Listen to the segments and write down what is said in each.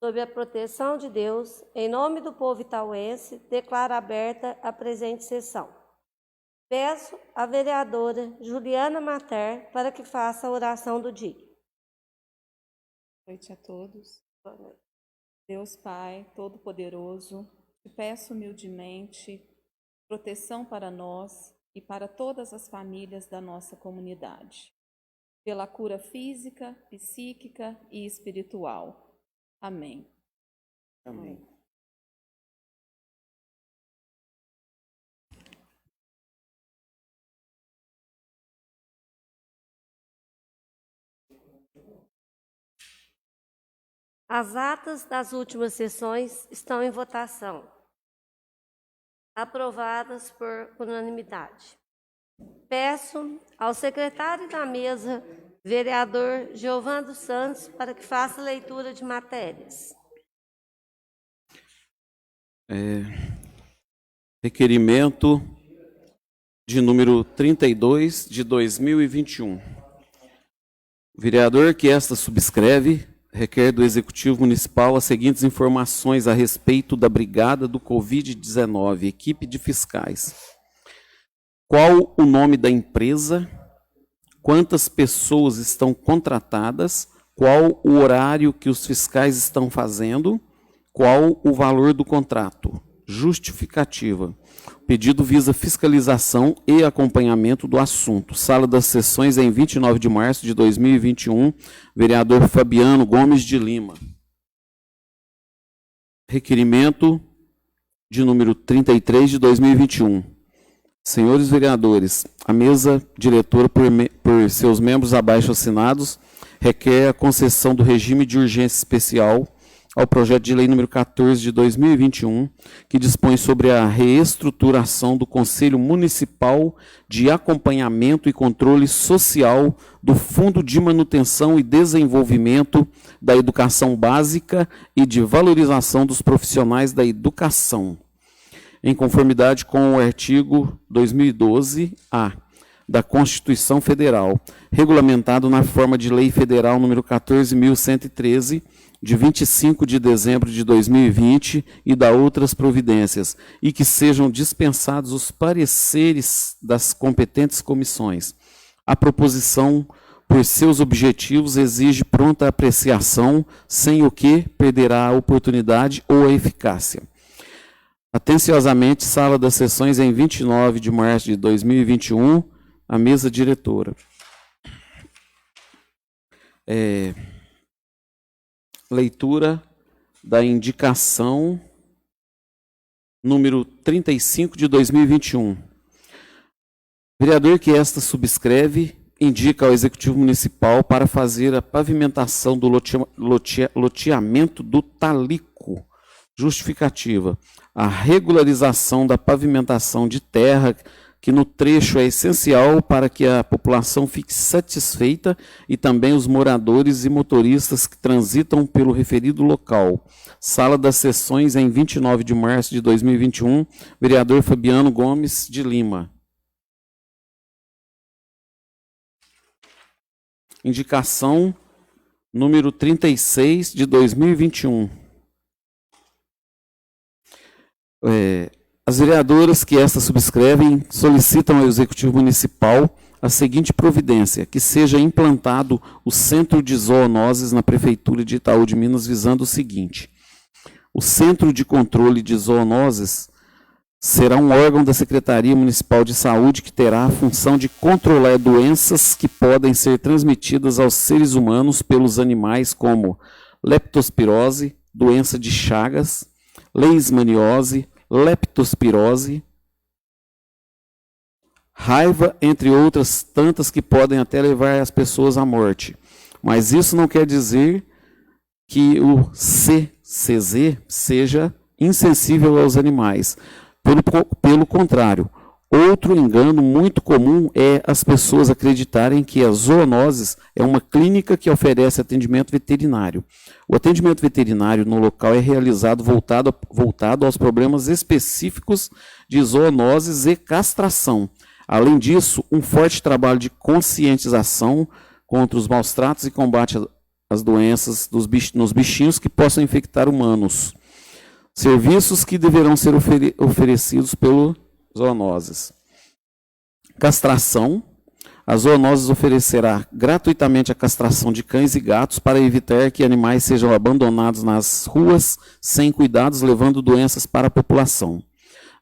sob a proteção de Deus, em nome do povo itauense, declaro aberta a presente sessão. Peço à vereadora Juliana Mater para que faça a oração do dia. Boa noite a todos. Deus Pai Todo-Poderoso, te peço humildemente proteção para nós e para todas as famílias da nossa comunidade, pela cura física, psíquica e espiritual. Amém. Amém. As atas das últimas sessões estão em votação. Aprovadas por unanimidade. Peço ao secretário da mesa, vereador Giovando Santos, para que faça a leitura de matérias. Requerimento de número 32 de 2021. O vereador que esta subscreve requer do Executivo Municipal as seguintes informações a respeito da Brigada do Covid-19, equipe de fiscais. Qual o nome da empresa? Quantas pessoas estão contratadas? Qual o horário que os fiscais estão fazendo? Qual o valor do contrato? Justificativa. O pedido visa fiscalização e acompanhamento do assunto. Sala das sessões em 29 de março de 2021. Vereador Fabiano Gomes de Lima. Requerimento de número 33 de 2021. Senhores vereadores, a mesa diretora, por seus membros abaixo assinados, requer a concessão do regime de urgência especial ao projeto de lei número 14 de 2021, que dispõe sobre a reestruturação do Conselho Municipal de Acompanhamento e Controle Social do Fundo de Manutenção e Desenvolvimento da Educação Básica e de Valorização dos Profissionais da Educação, em conformidade com o artigo 2012-A da Constituição Federal, regulamentado na forma de Lei Federal número 14.113, de 25 de dezembro de 2020 e da outras providências, e que sejam dispensados os pareceres das competentes comissões. A proposição, por seus objetivos, exige pronta apreciação, sem o que perderá a oportunidade ou a eficácia. Atenciosamente, sala das sessões em 29 de março de 2021, a mesa diretora. Leitura da indicação número 35 de 2021. Vereador que esta subscreve, indica ao Executivo Municipal para fazer a pavimentação do loteamento do Talico. Justificativa. A regularização da pavimentação de terra, que no trecho é essencial para que a população fique satisfeita e também os moradores e motoristas que transitam pelo referido local. Sala das sessões em 29 de março de 2021, vereador Fabiano Gomes de Lima. Indicação número 36 de 2021. As vereadoras que esta subscrevem solicitam ao Executivo Municipal a seguinte providência: que seja implantado o Centro de Zoonoses na Prefeitura de Itaú de Minas, visando o seguinte: o Centro de Controle de Zoonoses será um órgão da Secretaria Municipal de Saúde que terá a função de controlar doenças que podem ser transmitidas aos seres humanos pelos animais, como leptospirose, doença de Chagas, leishmaniose, leptospirose, raiva, entre outras tantas que podem até levar as pessoas à morte. Mas isso não quer dizer que o CCZ seja insensível aos animais. Pelo contrário, outro engano muito comum é as pessoas acreditarem que a zoonoses é uma clínica que oferece atendimento veterinário. O atendimento veterinário no local é realizado voltado aos problemas específicos de zoonoses e castração. Além disso, um forte trabalho de conscientização contra os maus tratos e combate as doenças nos bichinhos que possam infectar humanos. Serviços que deverão ser oferecidos pelas zoonoses. Castração. A zoonoses oferecerá gratuitamente a castração de cães e gatos para evitar que animais sejam abandonados nas ruas sem cuidados, levando doenças para a população.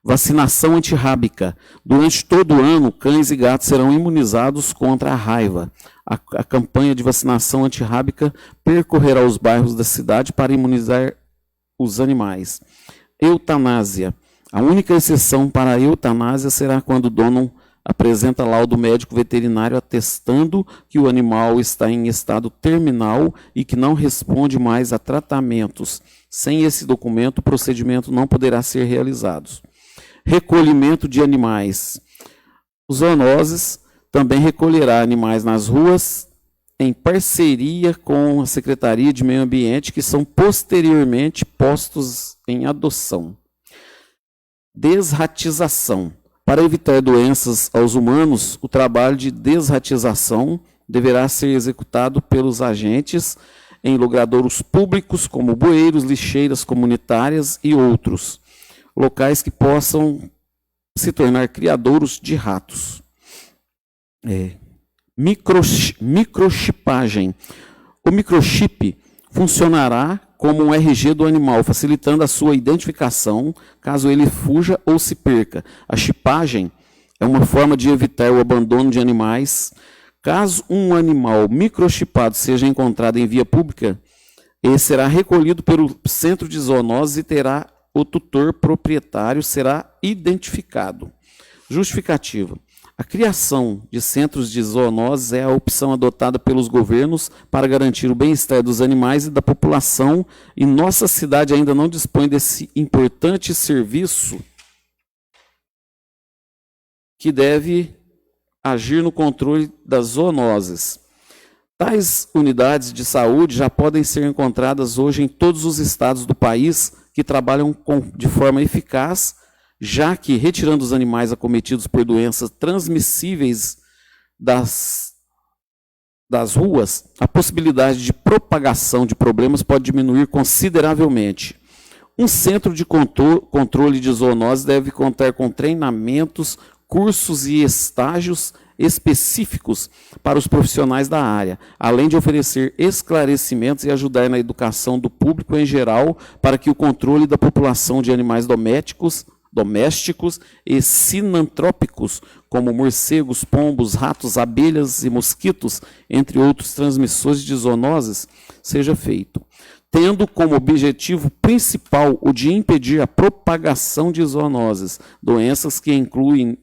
Vacinação antirrábica. Durante todo o ano, cães e gatos serão imunizados contra a raiva. A campanha de vacinação antirrábica percorrerá os bairros da cidade para imunizar os animais. Eutanásia. A única exceção para a eutanásia será quando o dono apresenta laudo médico veterinário atestando que o animal está em estado terminal e que não responde mais a tratamentos. Sem esse documento, o procedimento não poderá ser realizado. Recolhimento de animais. Os zoonoses também recolherá animais nas ruas em parceria com a Secretaria de Meio Ambiente, que são posteriormente postos em adoção. Desratização. Para evitar doenças aos humanos, o trabalho de desratização deverá ser executado pelos agentes em logradouros públicos, como bueiros, lixeiras comunitárias e outros, locais que possam se tornar criadouros de ratos. Microchipagem. O microchip funcionará como um RG do animal, facilitando a sua identificação caso ele fuja ou se perca. A chipagem é uma forma de evitar o abandono de animais. Caso um animal microchipado seja encontrado em via pública, ele será recolhido pelo centro de zoonoses e terá o tutor proprietário será identificado. Justificativa. A criação de centros de zoonoses é a opção adotada pelos governos para garantir o bem-estar dos animais e da população, e nossa cidade ainda não dispõe desse importante serviço que deve agir no controle das zoonoses. Tais unidades de saúde já podem ser encontradas hoje em todos os estados do país que trabalham de forma eficaz, já que, retirando os animais acometidos por doenças transmissíveis das ruas, a possibilidade de propagação de problemas pode diminuir consideravelmente. Um centro de controle de zoonoses deve contar com treinamentos, cursos e estágios específicos para os profissionais da área, além de oferecer esclarecimentos e ajudar na educação do público em geral para que o controle da população de animais domésticos e sinantrópicos, como morcegos, pombos, ratos, abelhas e mosquitos, entre outros transmissores de zoonoses, seja feito, tendo como objetivo principal o de impedir a propagação de zoonoses, doenças que incluem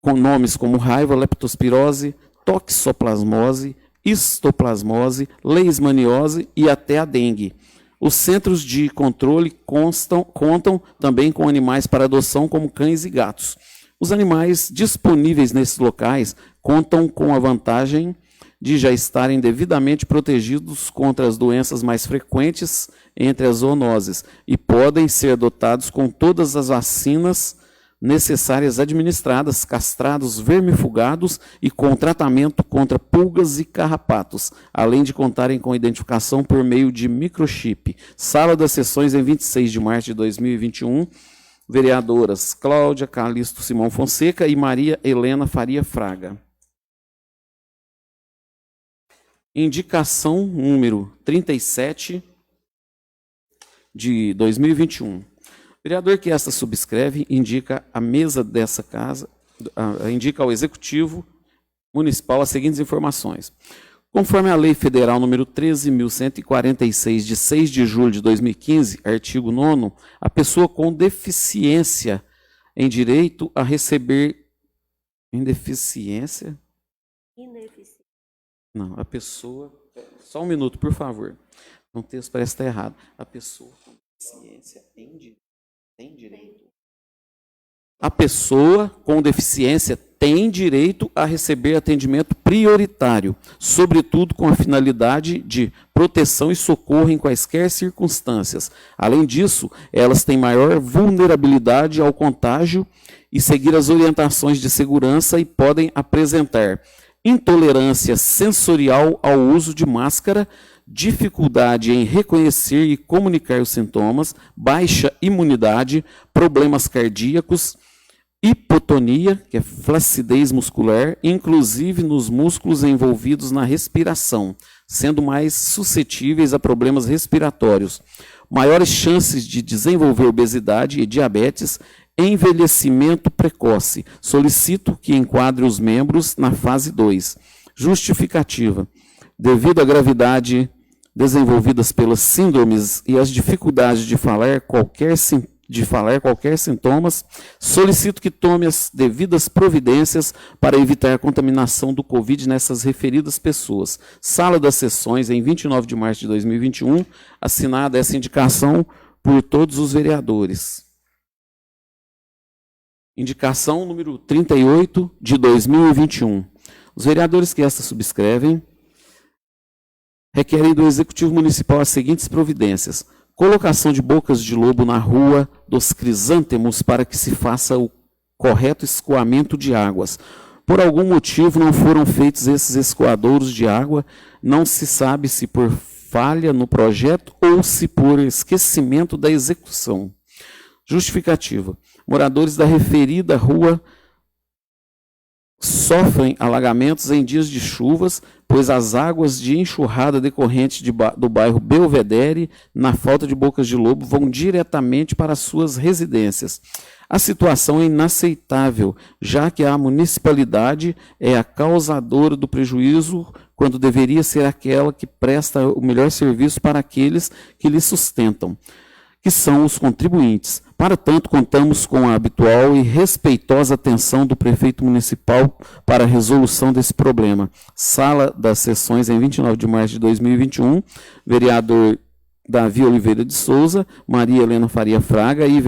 com nomes como raiva, leptospirose, toxoplasmose, histoplasmose, leishmaniose e até a dengue. Os centros de controle contam também com animais para adoção, como cães e gatos. Os animais disponíveis nesses locais contam com a vantagem de já estarem devidamente protegidos contra as doenças mais frequentes entre as zoonoses e podem ser adotados com todas as vacinas necessárias administradas, castrados, vermifugados e com tratamento contra pulgas e carrapatos, além de contarem com identificação por meio de microchip. Sala das sessões em 26 de março de 2021, vereadoras Cláudia Calixto Simão Fonseca e Maria Helena Faria Fraga. Indicação número 37 de 2021. O vereador que esta subscreve indica a mesa dessa casa, indica ao Executivo Municipal as seguintes informações. Conforme a Lei Federal número 13.146, de 6 de julho de 2015, artigo 9º, a pessoa com deficiência em direito a receber... Ineficiência? Não, a pessoa... Só um minuto, por favor. O texto parece estar errado. A pessoa com deficiência em direito. Tem direito. A pessoa com deficiência tem direito a receber atendimento prioritário, sobretudo com a finalidade de proteção e socorro em quaisquer circunstâncias. Além disso, elas têm maior vulnerabilidade ao contágio e seguir as orientações de segurança e podem apresentar intolerância sensorial ao uso de máscara, dificuldade em reconhecer e comunicar os sintomas, baixa imunidade, problemas cardíacos, hipotonia, que é flacidez muscular, inclusive nos músculos envolvidos na respiração, sendo mais suscetíveis a problemas respiratórios, maiores chances de desenvolver obesidade e diabetes, envelhecimento precoce. Solicito que enquadre os membros na fase 2. Justificativa. Devido à gravidade desenvolvidas pelas síndromes e às dificuldades de falar qualquer sintomas, solicito que tome as devidas providências para evitar a contaminação do Covid nessas referidas pessoas. Sala das Sessões, em 29 de março de 2021, assinada essa indicação por todos os vereadores. Indicação número 38 de 2021. Os vereadores que esta subscrevem requerem do Executivo Municipal as seguintes providências: colocação de bocas de lobo na Rua dos Crisântemos para que se faça o correto escoamento de águas. Por algum motivo não foram feitos esses escoadouros de água, não se sabe se por falha no projeto ou se por esquecimento da execução. Justificativa. Moradores da referida rua sofrem alagamentos em dias de chuvas, pois as águas de enxurrada decorrentes do bairro Belvedere, na falta de bocas de lobo, vão diretamente para suas residências. A situação é inaceitável, já que a municipalidade é a causadora do prejuízo, quando deveria ser aquela que presta o melhor serviço para aqueles que lhe sustentam, que são os contribuintes. Para tanto, contamos com a habitual e respeitosa atenção do prefeito municipal para a resolução desse problema. Sala das Sessões, em 29 de março de 2021, vereador Davi Oliveira de Souza, Maria Helena Faria Fraga e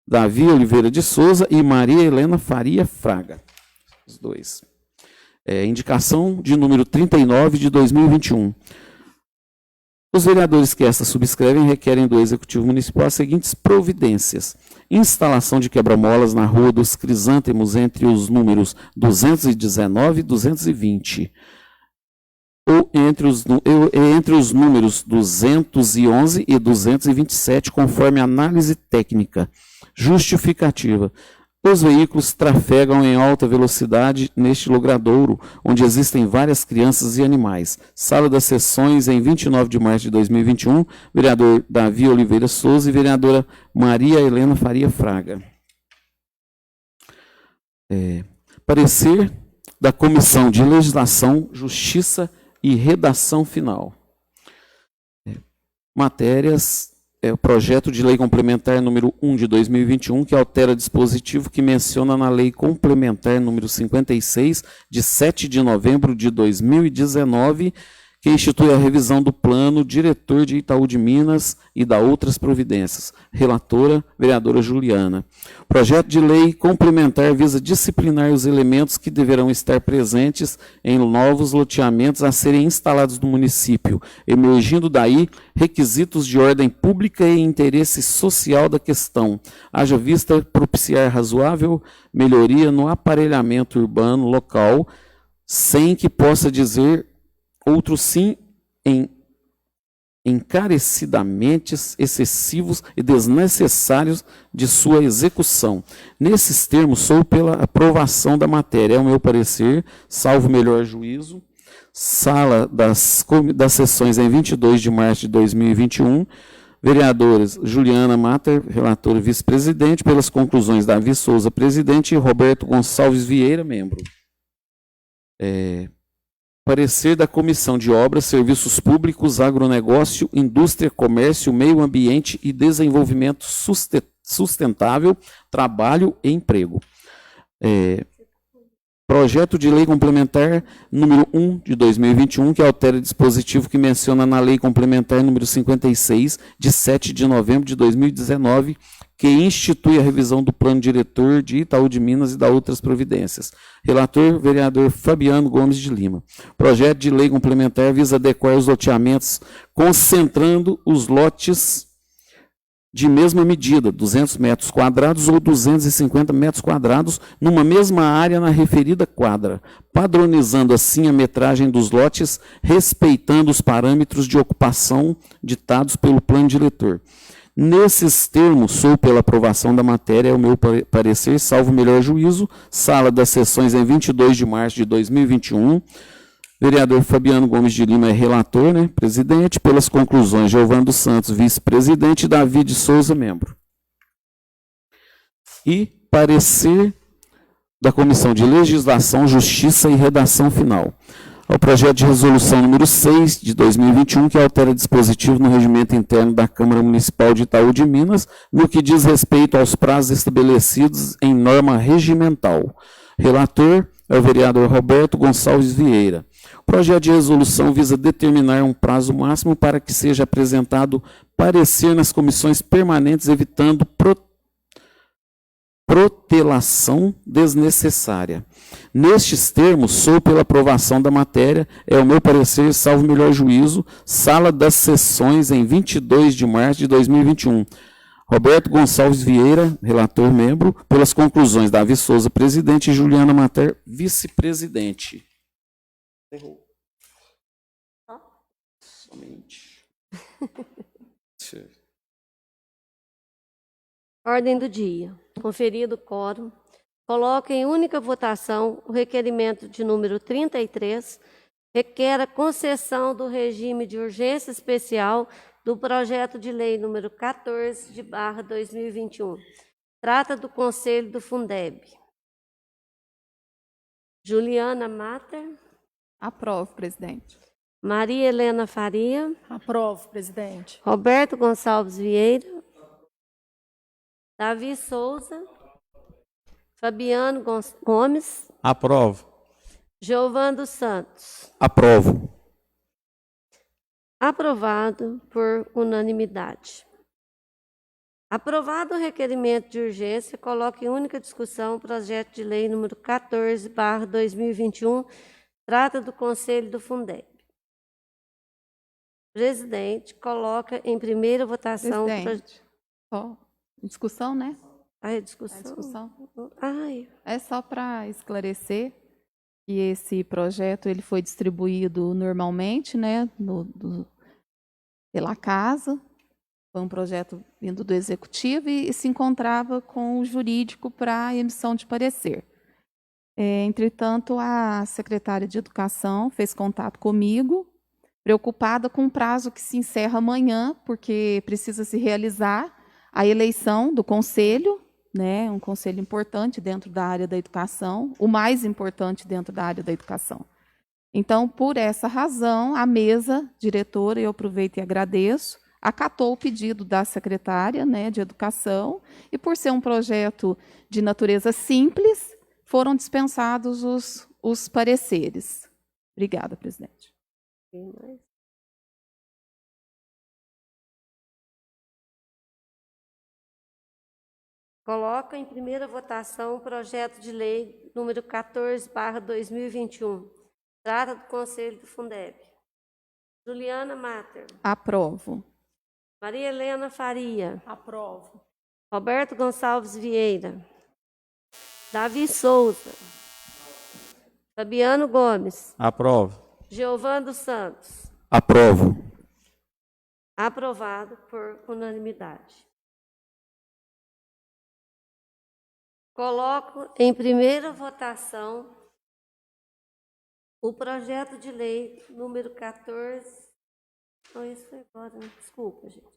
Davi Oliveira de Souza e Maria Helena Faria Fraga. Os dois. Indicação de número 39 de 2021. Os vereadores que esta subscrevem requerem do Executivo Municipal as seguintes providências: instalação de quebra-molas na Rua dos Crisântemos entre os números 219 e 220, ou entre os números 211 e 227, conforme análise técnica. Justificativa. Os veículos trafegam em alta velocidade neste logradouro, onde existem várias crianças e animais. Sala das Sessões, em 29 de março de 2021, vereador Davi Oliveira Souza e vereadora Maria Helena Faria Fraga. Parecer da Comissão de Legislação, Justiça e Redação Final. Matérias... o projeto de lei complementar número 1 de 2021, que altera dispositivo que menciona na lei complementar número 56, de 7 de novembro de 2019, que institui a revisão do plano diretor de Itaú de Minas e da outras providências. Relatora, vereadora Juliana. O projeto de lei complementar visa disciplinar os elementos que deverão estar presentes em novos loteamentos a serem instalados no município, emergindo daí requisitos de ordem pública e interesse social da questão, haja vista propiciar razoável melhoria no aparelhamento urbano local, sem que possa dizer outro sim em encarecidamente excessivos e desnecessários de sua execução. Nesses termos, sou pela aprovação da matéria. É o meu parecer, salvo melhor juízo. Sala das Sessões, em 22 de março de 2021. Vereadores Juliana Mater, relatora vice-presidente, pelas conclusões Davi Souza, presidente, e Roberto Gonçalves Vieira, membro. Parecer da Comissão de Obras, Serviços Públicos, Agronegócio, Indústria, Comércio, Meio Ambiente e Desenvolvimento Sustentável, Trabalho e Emprego. Projeto de lei complementar número 1 de 2021, que altera dispositivo que menciona na lei complementar número 56, de 7 de novembro de 2019, que institui a revisão do plano diretor de Itaú de Minas e da outras providências. Relator, vereador Fabiano Gomes de Lima. Projeto de lei complementar visa adequar os loteamentos, concentrando os lotes de mesma medida, 200 metros quadrados ou 250 metros quadrados, numa mesma área na referida quadra, padronizando assim a metragem dos lotes, respeitando os parâmetros de ocupação ditados pelo plano diretor. Nesses termos, sou pela aprovação da matéria, é o meu parecer, salvo melhor juízo, sala das sessões em 22 de março de 2021, vereador Fabiano Gomes de Lima é relator, né, presidente. Pelas conclusões, Giovano dos Santos, vice-presidente, e Davi de Souza, membro. E parecer da Comissão de Legislação, Justiça e Redação Final. Ao projeto de resolução número 6 de 2021, que altera dispositivo no regimento interno da Câmara Municipal de Itaú de Minas, no que diz respeito aos prazos estabelecidos em norma regimental. Relator é o vereador Roberto Gonçalves Vieira. O projeto de resolução visa determinar um prazo máximo para que seja apresentado parecer nas comissões permanentes, evitando protelação desnecessária. Nestes termos, sou pela aprovação da matéria, é o meu parecer, salvo melhor juízo, sala das sessões em 22 de março de 2021. Roberto Gonçalves Vieira, relator membro, pelas conclusões, Davi Souza, presidente, e Juliana Mater, vice-presidente. Somente. Ordem do dia. Conferido o quórum, coloca em única votação o requerimento de número 33, requer a concessão do regime de urgência especial do projeto de lei número 14/2021. Trata do Conselho do Fundeb. Juliana Mater. Aprovo, presidente. Maria Helena Faria. Aprovo, presidente. Roberto Gonçalves Vieira. Davi Souza. Fabiano Gomes. Aprovo. Giovano dos Santos. Aprovo. Aprovado por unanimidade. Aprovado o requerimento de urgência, coloca em única discussão o projeto de lei número 14/2021, trata do Conselho do Fundeb. Presidente, coloca em primeira votação... Presidente, só discussão, né? A discussão? A discussão. Ai. É só para esclarecer que esse projeto ele foi distribuído normalmente, né, pela casa. Foi um projeto vindo do executivo e se encontrava com o jurídico para emissão de parecer. Entretanto, a secretária de Educação fez contato comigo, preocupada com o prazo que se encerra amanhã, porque precisa se realizar a eleição do conselho, né, um conselho importante dentro da área da educação, o mais importante dentro da área da educação. Então, por essa razão, a mesa diretora, eu aproveito e agradeço, acatou o pedido da secretária, né, de Educação, e por ser um projeto de natureza simples, foram dispensados os pareceres. Obrigada, presidente. Coloca em primeira votação o projeto de lei número 14/2021. Trata do Conselho do Fundeb. Juliana Mater. Aprovo. Maria Helena Faria. Aprovo. Roberto Gonçalves Vieira. Davi Souza. Fabiano Gomes. Aprovo. Giovano dos Santos. Aprovo. Aprovado por unanimidade. Coloco em primeira votação o projeto de lei número 14... Não, isso foi agora, né? Desculpa, gente.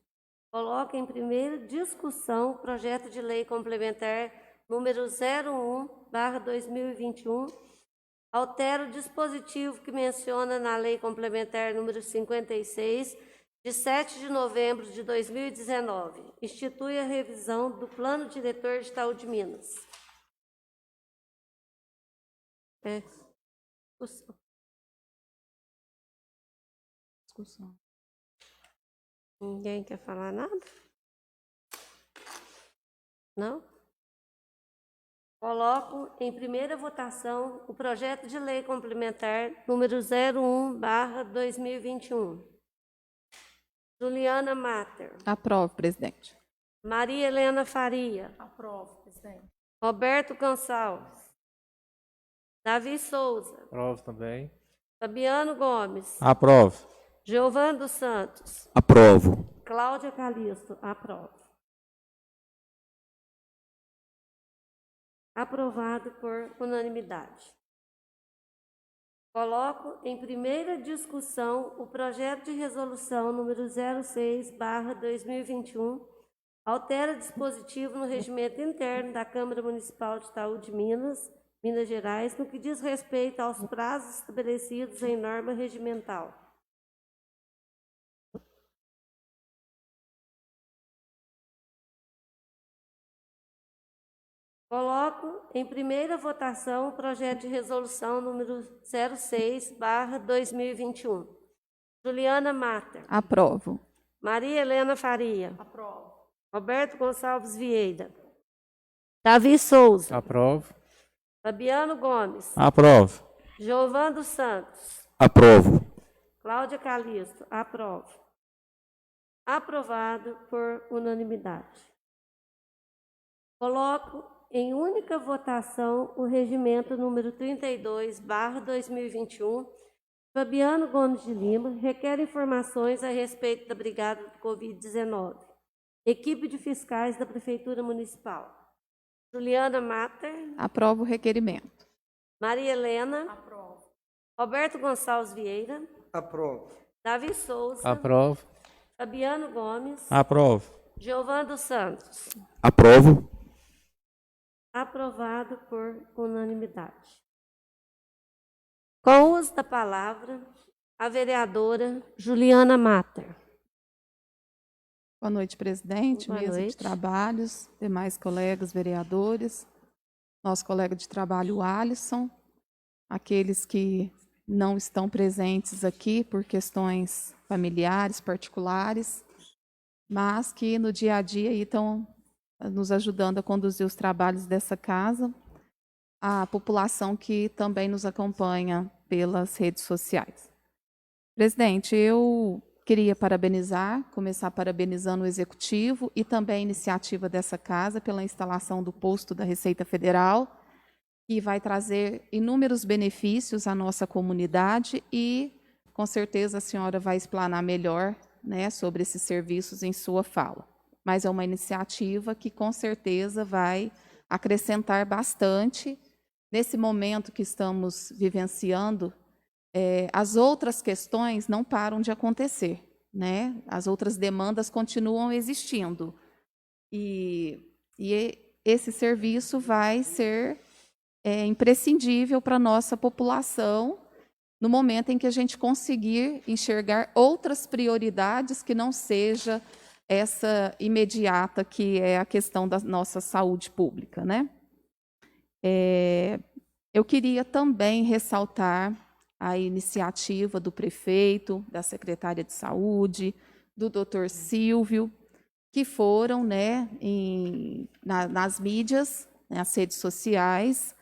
Coloco em primeira discussão o projeto de lei complementar número 01/2021. Altera o dispositivo que menciona na lei complementar número 56, de 7 de novembro de 2019. Institui a revisão do Plano Diretor de Itaú de Minas. Discussão. Ninguém quer falar nada? Não? Coloco em primeira votação o projeto de lei complementar número 01/2021. Juliana Mater. Aprovo, presidente. Maria Helena Faria. Aprovo, presidente. Roberto Gonçalves. Davi Souza. Aprovo também. Fabiano Gomes. Aprovo. Giovan dos Santos. Aprovo. Cláudia Calisto. Aprovo. Aprovado por unanimidade. Coloco em primeira discussão o projeto de resolução número 06/2021, altera dispositivo no regimento interno da Câmara Municipal de Itaú de Minas Gerais, no que diz respeito aos prazos estabelecidos em norma regimental. Coloco em primeira votação o projeto de resolução número 06/2021. Juliana Mater. Aprovo. Maria Helena Faria. Aprovo. Roberto Gonçalves Vieira. Davi Souza. Aprovo. Fabiano Gomes. Aprovo. Giovan dos Santos. Aprovo. Cláudia Calisto. Aprovo. Aprovado por unanimidade. Coloco em única votação o regimento número 32/2021. Fabiano Gomes de Lima requer informações a respeito da Brigada do Covid-19. Equipe de fiscais da Prefeitura Municipal. Juliana Mater. Aprovo o requerimento. Maria Helena. Aprovo. Roberto Gonçalves Vieira. Aprovo. Davi Souza. Aprovo. Fabiano Gomes. Aprovo. Giovan dos Santos. Aprovo. Aprovado por unanimidade. Com o uso da palavra, a vereadora Juliana Mater. Boa noite, presidente, Boa mesa noite. de trabalhos, demais colegas vereadores, nosso colega de trabalho, Alisson, aqueles que não estão presentes aqui por questões familiares, particulares, mas que no dia a dia aí estão nos ajudando a conduzir os trabalhos dessa casa, a população que também nos acompanha pelas redes sociais. Presidente, eu queria começar parabenizando o Executivo e também a iniciativa dessa casa pela instalação do posto da Receita Federal, que vai trazer inúmeros benefícios à nossa comunidade e, com certeza, a senhora vai explanar melhor, né, sobre esses serviços em sua fala. Mas é uma iniciativa que, com certeza, vai acrescentar bastante nesse momento que estamos vivenciando. As outras questões não param de acontecer, né? As outras demandas continuam existindo. E esse serviço vai ser imprescindível para a nossa população no momento em que a gente conseguir enxergar outras prioridades que não seja essa imediata, que é a questão da nossa saúde pública, né? Eu queria também ressaltar a iniciativa do prefeito, da secretária de saúde, do doutor Silvio, que foram, né, nas mídias, nas redes sociais,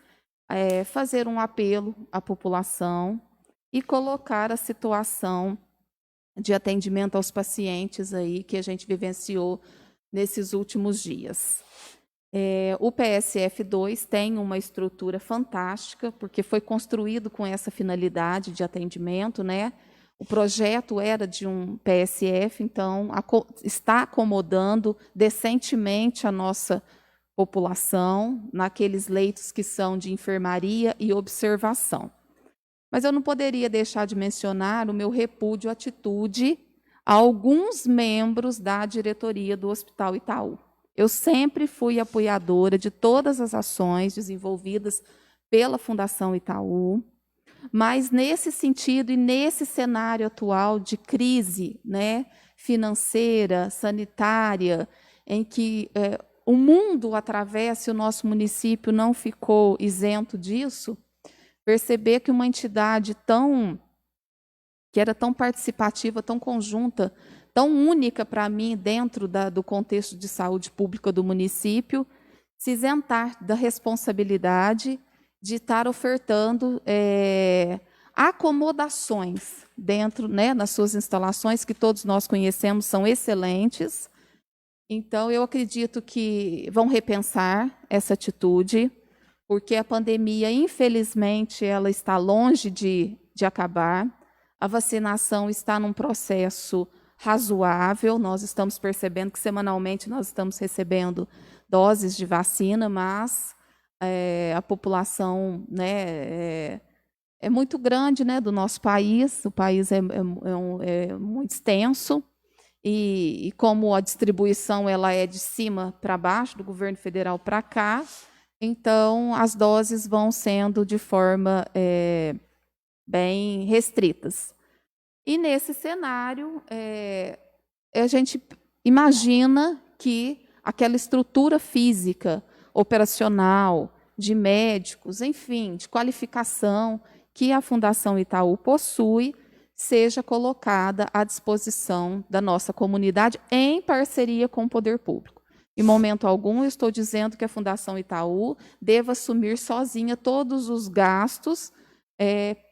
fazer um apelo à população e colocar a situação de atendimento aos pacientes aí que a gente vivenciou nesses últimos dias. O PSF2 tem uma estrutura fantástica, porque foi construído com essa finalidade de atendimento, né? O projeto era de um PSF, então está acomodando decentemente a nossa população naqueles leitos que são de enfermaria e observação. Mas eu não poderia deixar de mencionar o meu repúdio à atitude a alguns membros da diretoria do Hospital Itaú. Eu sempre fui apoiadora de todas as ações desenvolvidas pela Fundação Itaú, mas nesse sentido e nesse cenário atual de crise, né, financeira, sanitária, em que o mundo atravessa e o nosso município não ficou isento disso, perceber que uma entidade que era tão participativa, tão conjunta, tão única para mim dentro do contexto de saúde pública do município, se isentar da responsabilidade de estar ofertando acomodações dentro, né, nas suas instalações, que todos nós conhecemos, são excelentes, Então, eu acredito que vão repensar essa atitude, porque a pandemia, infelizmente, ela está longe de acabar. A vacinação está num processo razoável. Nós estamos percebendo que, semanalmente, nós estamos recebendo doses de vacina, mas a população, né, é muito grande, né, do nosso país. O país é muito extenso. E como a distribuição ela é de cima para baixo, do governo federal para cá, então as doses vão sendo de forma bem restritas. E nesse cenário, a gente imagina que aquela estrutura física, operacional, de médicos, enfim, de qualificação que a Fundação Itaú possui, seja colocada à disposição da nossa comunidade em parceria com o poder público. Em momento algum, eu estou dizendo que a Fundação Itaú deva assumir sozinha todos os gastos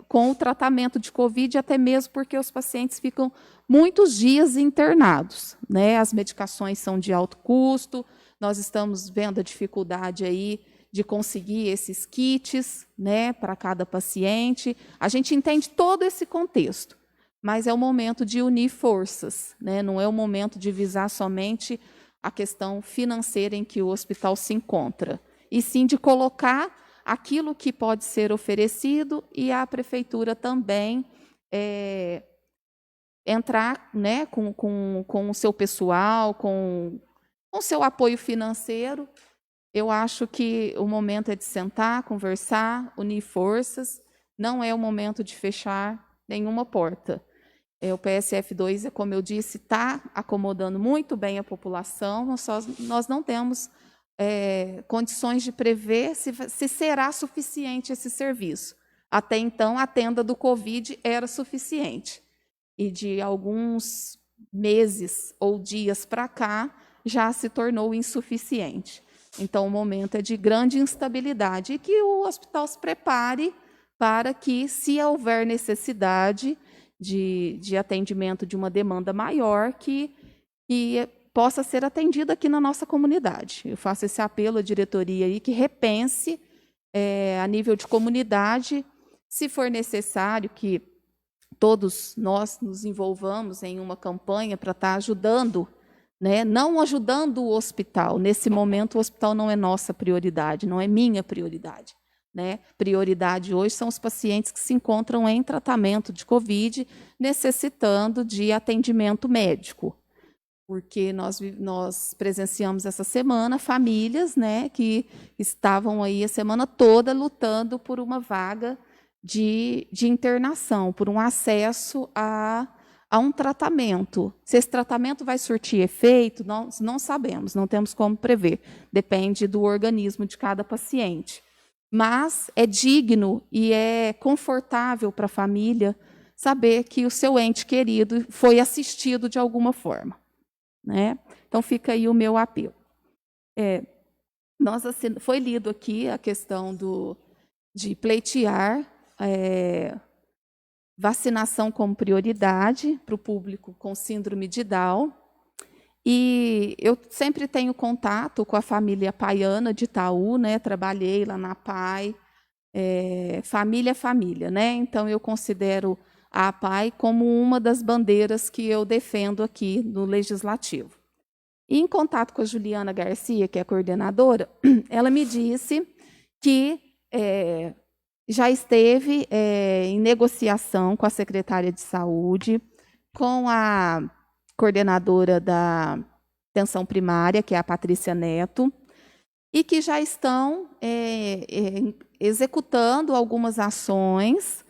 com o tratamento de Covid, até mesmo porque os pacientes ficam muitos dias internados, né? As medicações são de alto custo, nós estamos vendo a dificuldade aí de conseguir esses kits, né, para cada paciente. A gente entende todo esse contexto, mas é o momento de unir forças, né? Não é o momento de visar somente a questão financeira em que o hospital se encontra, e sim de colocar aquilo que pode ser oferecido e a prefeitura também entrar, né, com o seu pessoal, com o seu apoio financeiro. Eu acho que o momento é de sentar, conversar, unir forças. Não é o momento de fechar nenhuma porta. O PSF2, como eu disse, está acomodando muito bem a população. Nós não temos condições de prever se será suficiente esse serviço. Até então, a tenda do Covid era suficiente. E de alguns meses ou dias para cá, já se tornou insuficiente. Então, o momento é de grande instabilidade e que o hospital se prepare para que, se houver necessidade de atendimento de uma demanda maior, que possa ser atendida aqui na nossa comunidade. Eu faço esse apelo à diretoria aí que repense a nível de comunidade, se for necessário que todos nós nos envolvamos em uma campanha para estar ajudando, né? Não ajudando o hospital. Nesse momento, o hospital não é nossa prioridade, não é minha prioridade, né? Prioridade hoje são os pacientes que se encontram em tratamento de Covid, necessitando de atendimento médico. Porque nós presenciamos essa semana famílias, né, que estavam aí a semana toda lutando por uma vaga de internação, por um acesso a um tratamento. Se esse tratamento vai surtir efeito, nós não sabemos, não temos como prever. Depende do organismo de cada paciente. Mas é digno e é confortável para a família saber que o seu ente querido foi assistido de alguma forma, né? Então, fica aí o meu apelo. Foi lido aqui a questão de pleitear vacinação como prioridade para o público com síndrome de Down. E eu sempre tenho contato com a família Paiana de Itaú, né? Trabalhei lá na PAI, família, né? Então, eu considero a PAI como uma das bandeiras que eu defendo aqui no Legislativo. E, em contato com a Juliana Garcia, que é a coordenadora, ela me disse que já esteve em negociação com a secretária de Saúde, com a coordenadora da atenção primária, que é a Patrícia Neto, e que já estão executando algumas ações.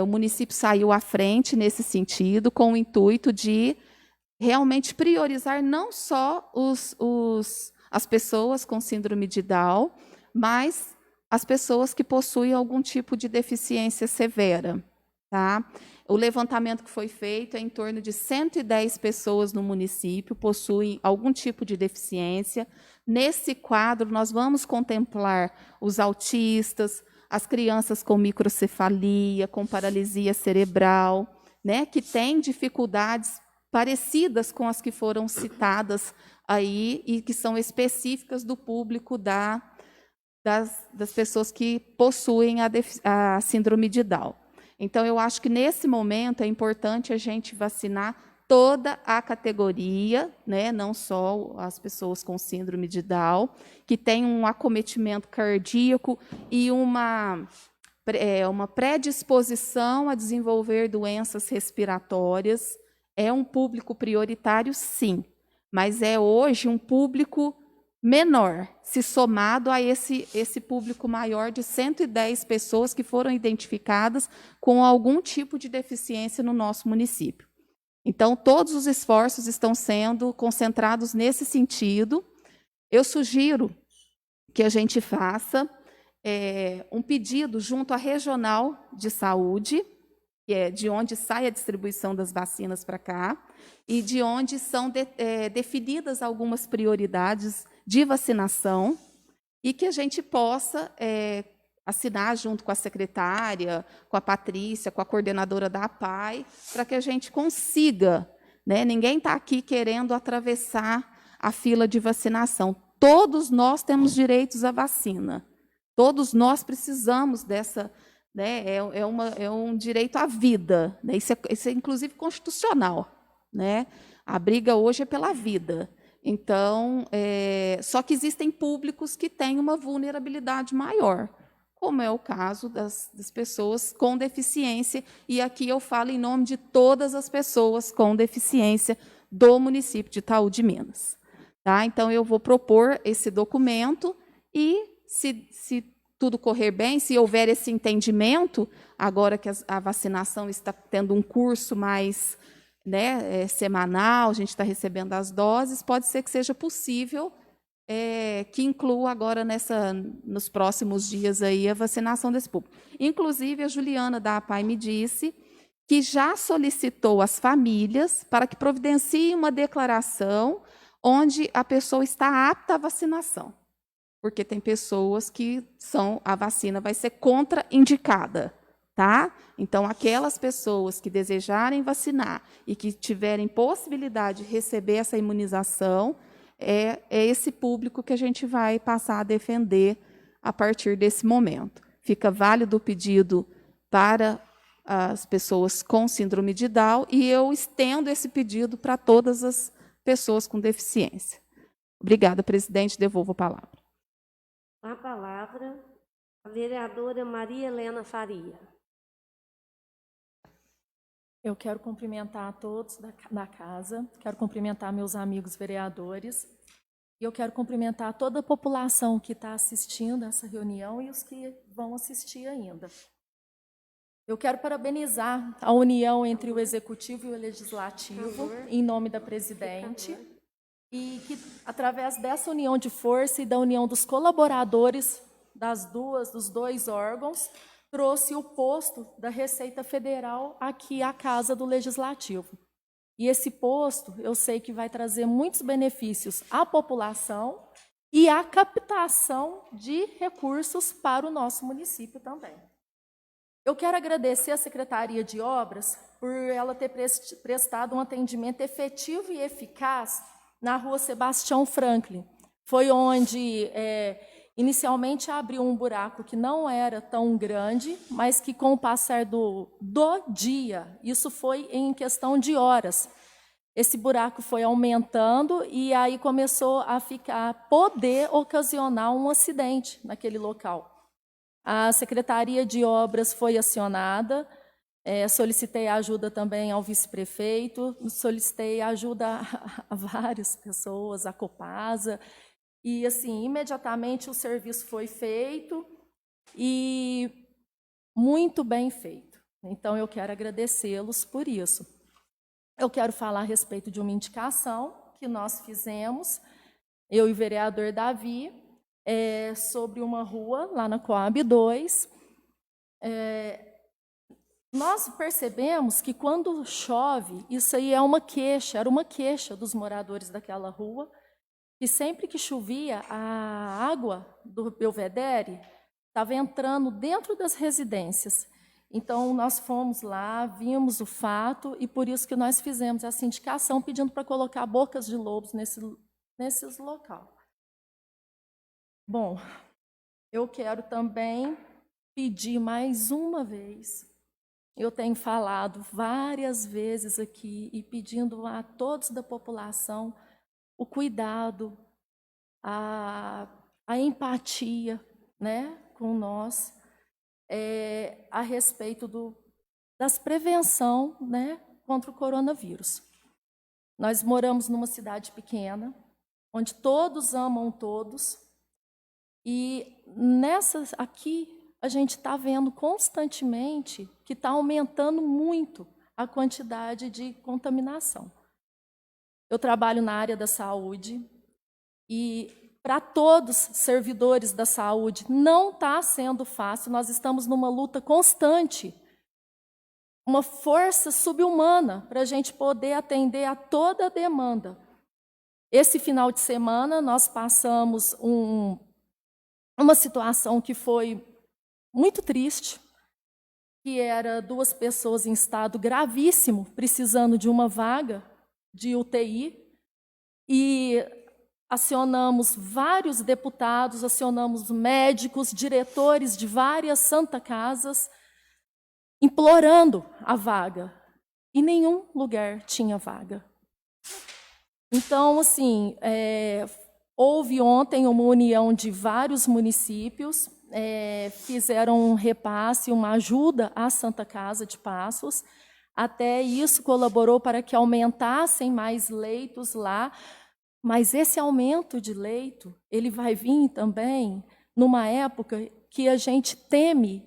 O município saiu à frente nesse sentido, com o intuito de realmente priorizar não só as pessoas com síndrome de Down, mas as pessoas que possuem algum tipo de deficiência severa. Tá? O levantamento que foi feito é em torno de 110 pessoas no município possuem algum tipo de deficiência. Nesse quadro, nós vamos contemplar os autistas, as crianças com microcefalia, com paralisia cerebral, né, que têm dificuldades parecidas com as que foram citadas aí e que são específicas do público das pessoas que possuem a síndrome de Down. Então, eu acho que, nesse momento, é importante a gente vacinar toda a categoria, né, não só as pessoas com síndrome de Down, que têm um acometimento cardíaco e uma predisposição a desenvolver doenças respiratórias. É um público prioritário, sim, mas é hoje um público menor, se somado a esse público maior de 110 pessoas que foram identificadas com algum tipo de deficiência no nosso município. Então, todos os esforços estão sendo concentrados nesse sentido. Eu sugiro que a gente faça um pedido junto à Regional de Saúde, que é de onde sai a distribuição das vacinas para cá, e de onde são definidas algumas prioridades de vacinação, e que a gente possa assinar junto com a secretária, com a Patrícia, com a coordenadora da APAI, para que a gente consiga, né? Ninguém está aqui querendo atravessar a fila de vacinação. Todos nós temos direitos à vacina. Todos nós precisamos dessa, né? É um direito à vida, né? Isso é inclusive constitucional, né? A briga hoje é pela vida. Então, só que existem públicos que têm uma vulnerabilidade maior, como é o caso das pessoas com deficiência, e aqui eu falo em nome de todas as pessoas com deficiência do município de Itaú de Minas. Tá? Então, eu vou propor esse documento e, se tudo correr bem, se houver esse entendimento, agora que a vacinação está tendo um curso mais, né, semanal, a gente está recebendo as doses, pode ser que seja possível que inclua agora nos próximos dias aí a vacinação desse público. Inclusive, a Juliana da APAI me disse que já solicitou às famílias para que providenciem uma declaração onde a pessoa está apta à vacinação, porque tem pessoas que a vacina vai ser contraindicada, tá? Então, aquelas pessoas que desejarem vacinar e que tiverem possibilidade de receber essa imunização, é esse público que a gente vai passar a defender a partir desse momento. Fica válido o pedido para as pessoas com síndrome de Down e eu estendo esse pedido para todas as pessoas com deficiência. Obrigada, presidente. Devolvo a palavra. A palavra, a vereadora Maria Helena Faria. Eu quero cumprimentar a todos da casa, quero cumprimentar meus amigos vereadores, e eu quero cumprimentar toda a população que está assistindo essa reunião e os que vão assistir ainda. Eu quero parabenizar a união entre o Executivo e o Legislativo, em nome da presidente, e que, através dessa união de força e da união dos colaboradores dos dois órgãos, trouxe o posto da Receita Federal aqui à Casa do Legislativo. E esse posto, eu sei que vai trazer muitos benefícios à população e à captação de recursos para o nosso município também. Eu quero agradecer à Secretaria de Obras por ela ter prestado um atendimento efetivo e eficaz na Rua Sebastião Franklin. Foi onde inicialmente abriu um buraco que não era tão grande, mas que com o passar do dia, isso foi em questão de horas, esse buraco foi aumentando e aí começou a poder ocasionar um acidente naquele local. A Secretaria de Obras foi acionada, solicitei ajuda também ao vice-prefeito, solicitei ajuda a várias pessoas, a Copasa, e, assim, imediatamente o serviço foi feito e muito bem feito. Então, eu quero agradecê-los por isso. Eu quero falar a respeito de uma indicação que nós fizemos, eu e o vereador Davi, sobre uma rua lá na Coab 2. Nós percebemos que quando chove, isso aí era uma queixa dos moradores daquela rua, que sempre que chovia, a água do Belvedere estava entrando dentro das residências. Então, nós fomos lá, vimos o fato, e por isso que nós fizemos essa indicação, pedindo para colocar bocas de lobos nesses locais. Bom, eu quero também pedir mais uma vez. Eu tenho falado várias vezes aqui e pedindo a todos da população o cuidado, a empatia, né, com nós, a respeito das prevenção, né, contra o coronavírus. Nós moramos numa cidade pequena, onde todos amam todos, e aqui a gente está vendo constantemente que está aumentando muito a quantidade de contaminação. Eu trabalho na área da saúde e para todos servidores da saúde não está sendo fácil, nós estamos numa luta constante, uma força subhumana para a gente poder atender a toda a demanda. Esse final de semana nós passamos uma situação que foi muito triste, que era 2 pessoas em estado gravíssimo, precisando de uma vaga de UTI, e acionamos vários deputados, acionamos médicos, diretores de várias Santa Casas, implorando a vaga, e nenhum lugar tinha vaga. Então, assim, houve ontem uma união de vários municípios, fizeram um repasse, uma ajuda à Santa Casa de Passos. Até isso colaborou para que aumentassem mais leitos lá. Mas esse aumento de leito, ele vai vir também numa época que a gente teme,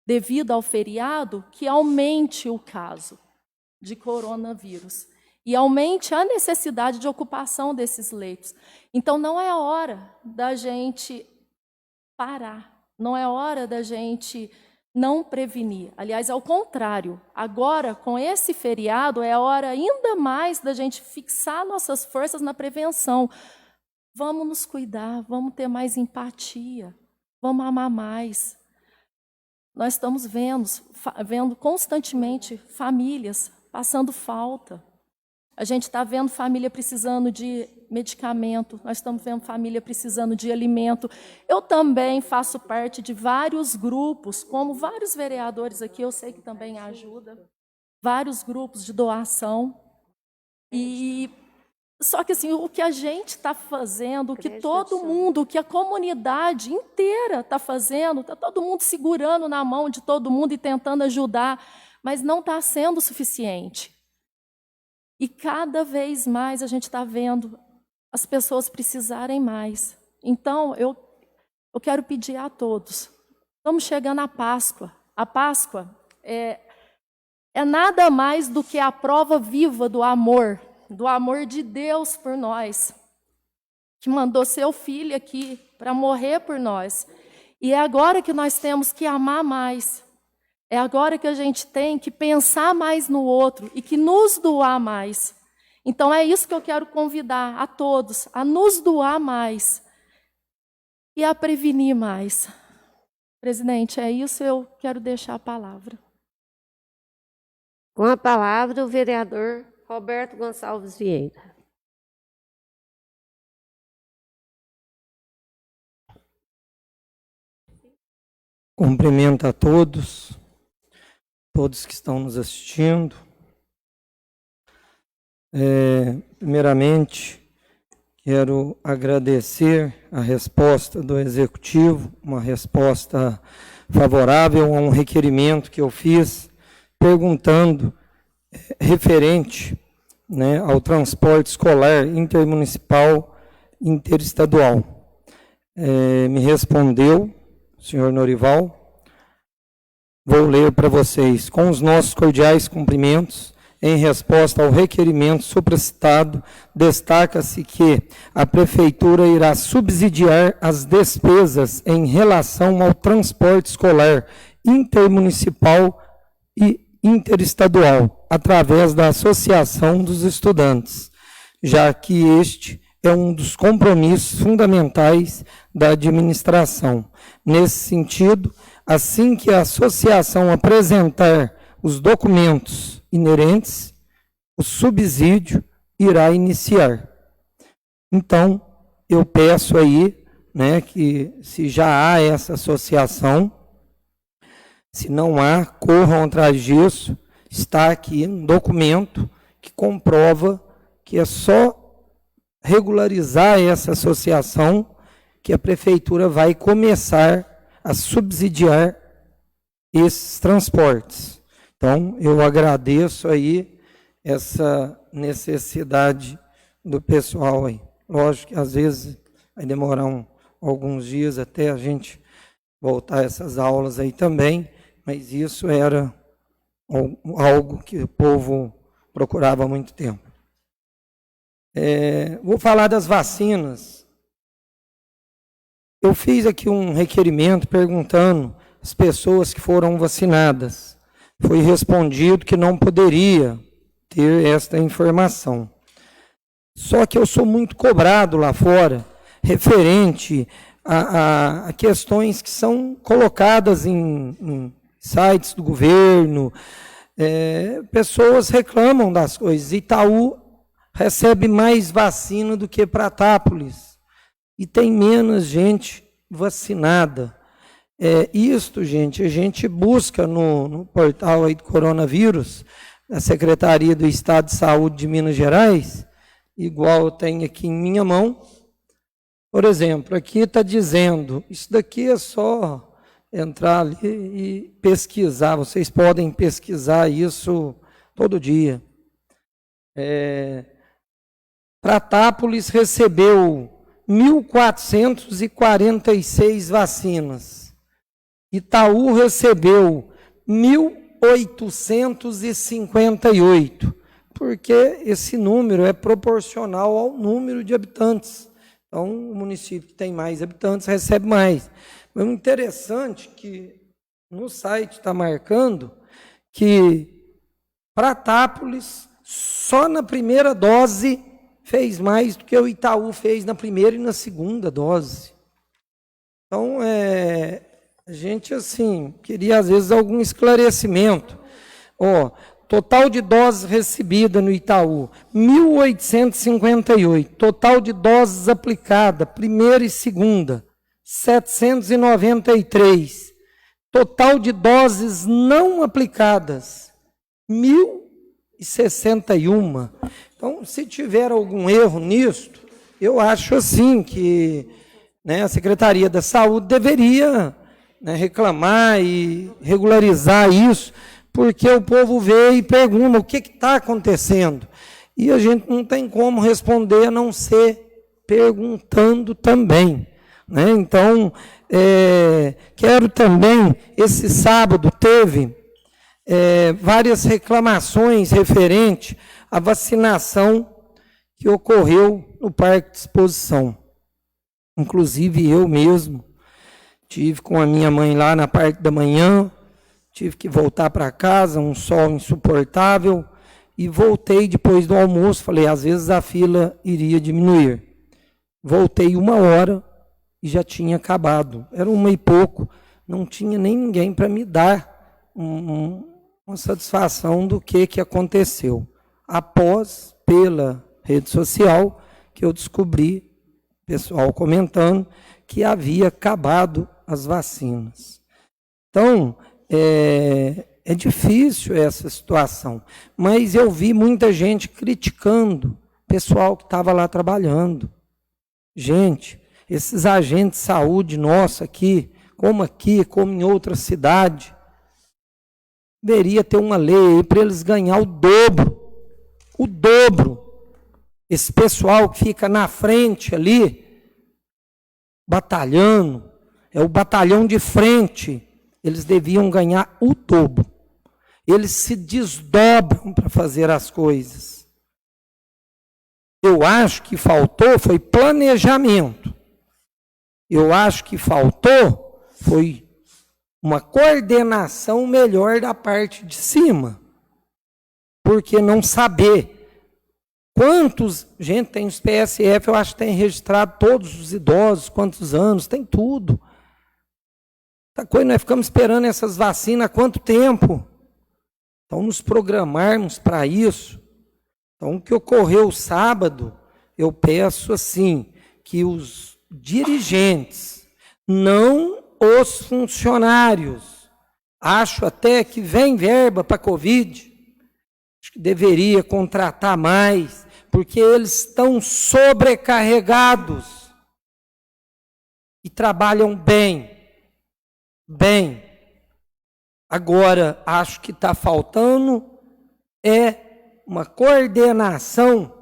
devido ao feriado, que aumente o caso de coronavírus e aumente a necessidade de ocupação desses leitos. Então, não é hora da gente parar. Não é hora da gente não prevenir. Aliás, ao contrário, agora, com esse feriado, é a hora ainda mais da gente fixar nossas forças na prevenção. Vamos nos cuidar, vamos ter mais empatia, vamos amar mais. Nós estamos vendo constantemente famílias passando falta. A gente está vendo família precisando de medicamento, nós estamos vendo família precisando de alimento. Eu também faço parte de vários grupos, como vários vereadores aqui, eu sei que também ajuda, vários grupos de doação. Só que assim, o que a gente está fazendo, o que todo mundo, o que a comunidade inteira está fazendo, está todo mundo segurando na mão de todo mundo e tentando ajudar, mas não está sendo suficiente. E cada vez mais a gente está vendo as pessoas precisarem mais. Então, eu quero pedir a todos, estamos chegando à Páscoa. A Páscoa é nada mais do que a prova viva do amor de Deus por nós, que mandou seu filho aqui para morrer por nós. E é agora que nós temos que amar mais. É agora que a gente tem que pensar mais no outro e que nos doar mais. Então, é isso que eu quero convidar a todos, a nos doar mais e a prevenir mais. Presidente, é isso, eu quero deixar a palavra. Com a palavra, o vereador Roberto Gonçalves Vieira. Cumprimento a todos que estão nos assistindo. Primeiramente, quero agradecer a resposta do Executivo, uma resposta favorável a um requerimento que eu fiz, perguntando referente, né, ao transporte escolar intermunicipal interestadual. Me respondeu o senhor Norival. Vou ler para vocês. Com os nossos cordiais cumprimentos, em resposta ao requerimento supracitado, destaca-se que a Prefeitura irá subsidiar as despesas em relação ao transporte escolar intermunicipal e interestadual, através da Associação dos Estudantes, já que este é um dos compromissos fundamentais da administração. Nesse sentido, assim que a associação apresentar os documentos inerentes, o subsídio irá iniciar. Então, eu peço aí, né, que se já há essa associação, se não há, corram atrás disso. Está aqui um documento que comprova que é só regularizar essa associação que a prefeitura vai começar a subsidiar esses transportes. Então, eu agradeço aí essa necessidade do pessoal aí. Lógico que às vezes vai demorar alguns dias até a gente voltar a essas aulas aí também, mas isso era algo que o povo procurava há muito tempo. Vou falar das vacinas. Eu fiz aqui um requerimento perguntando às pessoas que foram vacinadas. Foi respondido que não poderia ter esta informação. Só que eu sou muito cobrado lá fora, referente a questões que são colocadas em sites do governo. Pessoas reclamam das coisas. Itaú recebe mais vacina do que Pratápolis e tem menos gente vacinada. Isto, gente, a gente busca no portal aí do coronavírus, da Secretaria do Estado de Saúde de Minas Gerais, igual eu tenho aqui em minha mão. Por exemplo, aqui está dizendo, isso daqui é só entrar ali e pesquisar, vocês podem pesquisar isso todo dia. Pratápolis recebeu 1.446 vacinas. Itaú recebeu 1.858, porque esse número é proporcional ao número de habitantes. Então, o município que tem mais habitantes recebe mais. Mas o interessante é que no site está marcando que Pratápolis, só na primeira dose, fez mais do que o Itaú fez na primeira e na segunda dose. Então, a gente, assim, queria, às vezes, algum esclarecimento. Total de doses recebidas no Itaú, 1.858. Total de doses aplicadas, primeira e segunda, 793. Total de doses não aplicadas, 1.061. Então, se tiver algum erro nisso, eu acho assim que, né, a Secretaria da Saúde deveria, né, reclamar e regularizar isso, porque o povo vê e pergunta o que está acontecendo. E a gente não tem como responder a não ser perguntando também. Né? Então, quero também, esse sábado teve várias reclamações referente à vacinação que ocorreu no Parque de Exposição. Inclusive eu mesmo tive com a minha mãe lá na parte da manhã, tive que voltar para casa, um sol insuportável, e voltei depois do almoço, falei, às vezes a fila iria diminuir. Voltei 1 hora e já tinha acabado. Era 1 e pouco, não tinha nem ninguém para me dar uma satisfação do que aconteceu. Após, pela rede social, que eu descobri, pessoal comentando, que havia acabado as vacinas. Então, é difícil essa situação, mas eu vi muita gente criticando o pessoal que estava lá trabalhando. Gente, esses agentes de saúde nossos aqui, como em outra cidade, deveria ter uma lei para eles ganhar o dobro. O dobro. Esse pessoal que fica na frente ali, batalhando, é o batalhão de frente, eles deviam ganhar o dobro. Eles se desdobram para fazer as coisas. Eu acho que faltou foi planejamento. Eu acho que faltou foi uma coordenação melhor da parte de cima. Porque não saber quantos, gente, tem os PSF, eu acho que tem registrado todos os idosos, quantos anos, tem tudo. Outra coisa, nós ficamos esperando essas vacinas há quanto tempo? Então, nos programarmos para isso. Então, o que ocorreu sábado, eu peço assim, que os dirigentes, não os funcionários, acho até que vem verba para a Covid, acho que deveria contratar mais, porque eles estão sobrecarregados e trabalham bem. Agora, acho que está faltando uma coordenação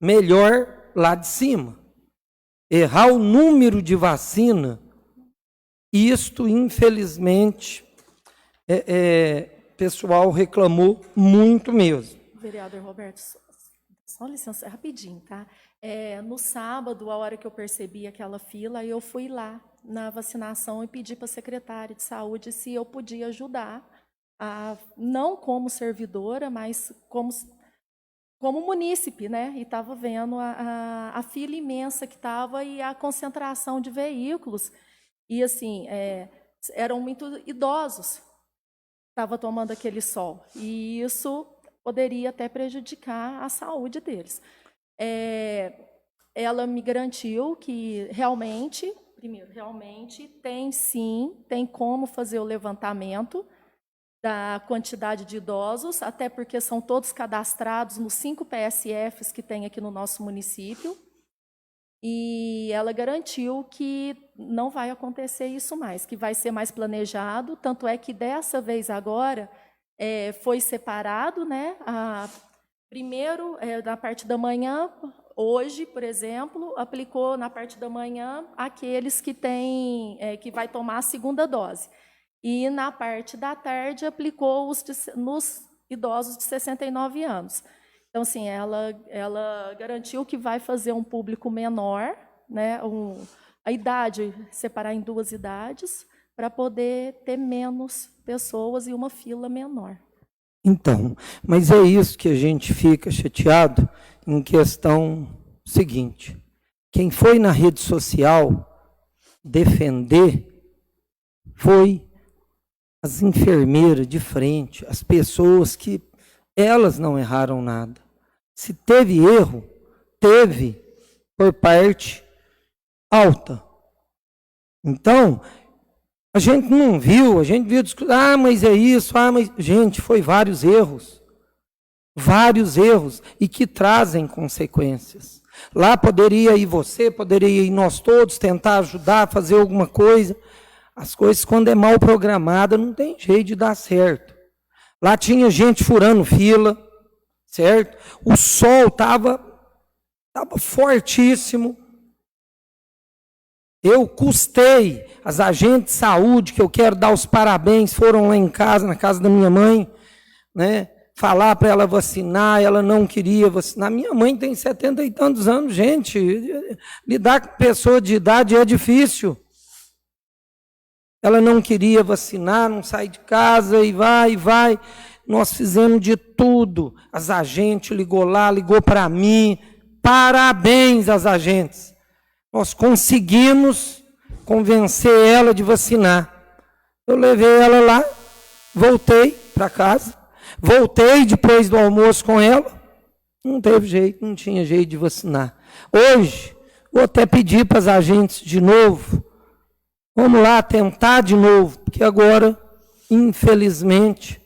melhor lá de cima. Errar o número de vacina, isto, infelizmente, o pessoal reclamou muito mesmo. Vereador Roberto, só licença, rapidinho, tá? No sábado, a hora que eu percebi aquela fila, eu fui lá na vacinação e pedi para a secretária de saúde se eu podia ajudar, não como servidora, mas como munícipe, né? E estava vendo a fila imensa que estava e a concentração de veículos. E, assim, eram muito idosos, estavam tomando aquele sol. E isso poderia até prejudicar a saúde deles. Ela me garantiu que realmente tem como fazer o levantamento da quantidade de idosos, até porque são todos cadastrados nos 5 PSFs que tem aqui no nosso município. E ela garantiu que não vai acontecer isso mais, que vai ser mais planejado, tanto é que dessa vez agora foi separado, né? Primeiro, na parte da manhã, hoje, por exemplo, aplicou na parte da manhã aqueles que que vai tomar a segunda dose. E na parte da tarde aplicou nos idosos de 69 anos. Então, assim, ela garantiu que vai fazer um público menor, né? A idade, separar em 2 idades, para poder ter menos pessoas e uma fila menor. Então, mas é isso que a gente fica chateado em questão seguinte. Quem foi na rede social defender foi as enfermeiras de frente, as pessoas que elas não erraram nada. Se teve erro, teve por parte alta. Então, a gente não viu, a gente viu discutir, mas é isso, mas... Gente, foi vários erros, e que trazem consequências. Lá poderia ir você, poderia ir nós todos, tentar ajudar, fazer alguma coisa. As coisas, quando é mal programada, não tem jeito de dar certo. Lá tinha gente furando fila, certo? O sol estava fortíssimo. Eu custei, as agentes de saúde, que eu quero dar os parabéns, foram lá em casa, na casa da minha mãe, né? Falar para ela vacinar, ela não queria vacinar. Minha mãe tem 70 e tantos anos, gente. Lidar com pessoa de idade é difícil. Ela não queria vacinar, não sai de casa e vai. Nós fizemos de tudo. As agentes ligou lá, ligou para mim. Parabéns às agentes. Nós conseguimos convencer ela de vacinar. Eu levei ela lá, voltei para casa, voltei depois do almoço com ela. Não teve jeito, não tinha jeito de vacinar. Hoje, vou até pedir para as agentes de novo. Vamos lá tentar de novo, porque agora, infelizmente,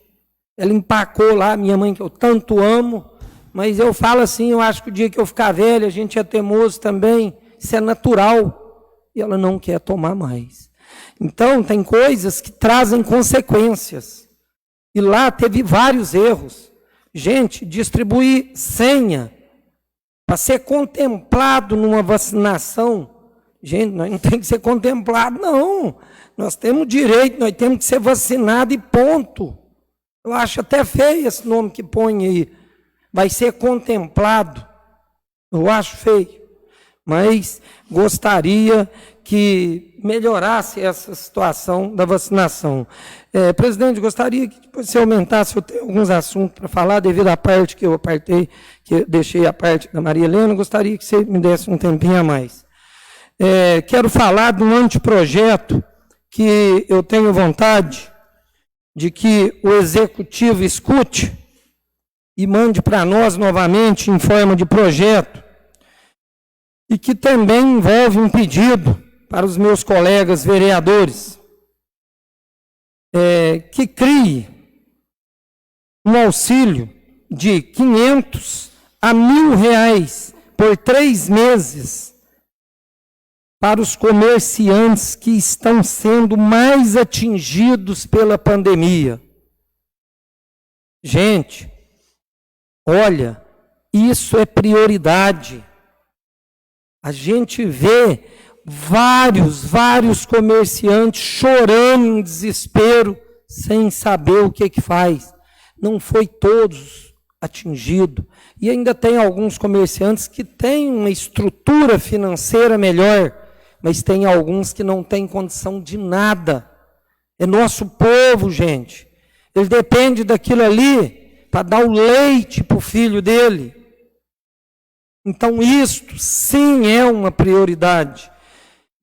ela empacou lá, minha mãe que eu tanto amo, mas eu falo assim, eu acho que o dia que eu ficar velha, a gente é teimoso também, isso é natural, e ela não quer tomar mais. Então, tem coisas que trazem consequências, e lá teve vários erros. Gente, distribuir senha para ser contemplado numa vacinação, gente, nós não tem que ser contemplado, não. Nós temos direito, nós temos que ser vacinado e ponto. Eu acho até feio esse nome que põe aí. Vai ser contemplado. Eu acho feio. Mas gostaria que melhorasse essa situação da vacinação. Presidente, gostaria que depois você aumentasse, eu tenho alguns assuntos para falar, devido à parte que eu apartei, que eu deixei a parte da Maria Helena, gostaria que você me desse um tempinho a mais. Quero falar de um anteprojeto que eu tenho vontade de que o Executivo escute e mande para nós novamente em forma de projeto, e que também envolve um pedido para os meus colegas vereadores, que crie um auxílio de 500 a R$1.000 por 3 meses para os comerciantes que estão sendo mais atingidos pela pandemia. Gente, olha, isso é prioridade. A gente vê vários comerciantes chorando em desespero, sem saber o que faz. Não foi todos atingidos. E ainda tem alguns comerciantes que têm uma estrutura financeira melhor, mas tem alguns que não têm condição de nada. É nosso povo, gente. Ele depende daquilo ali para dar o leite para o filho dele. Então, isto sim é uma prioridade.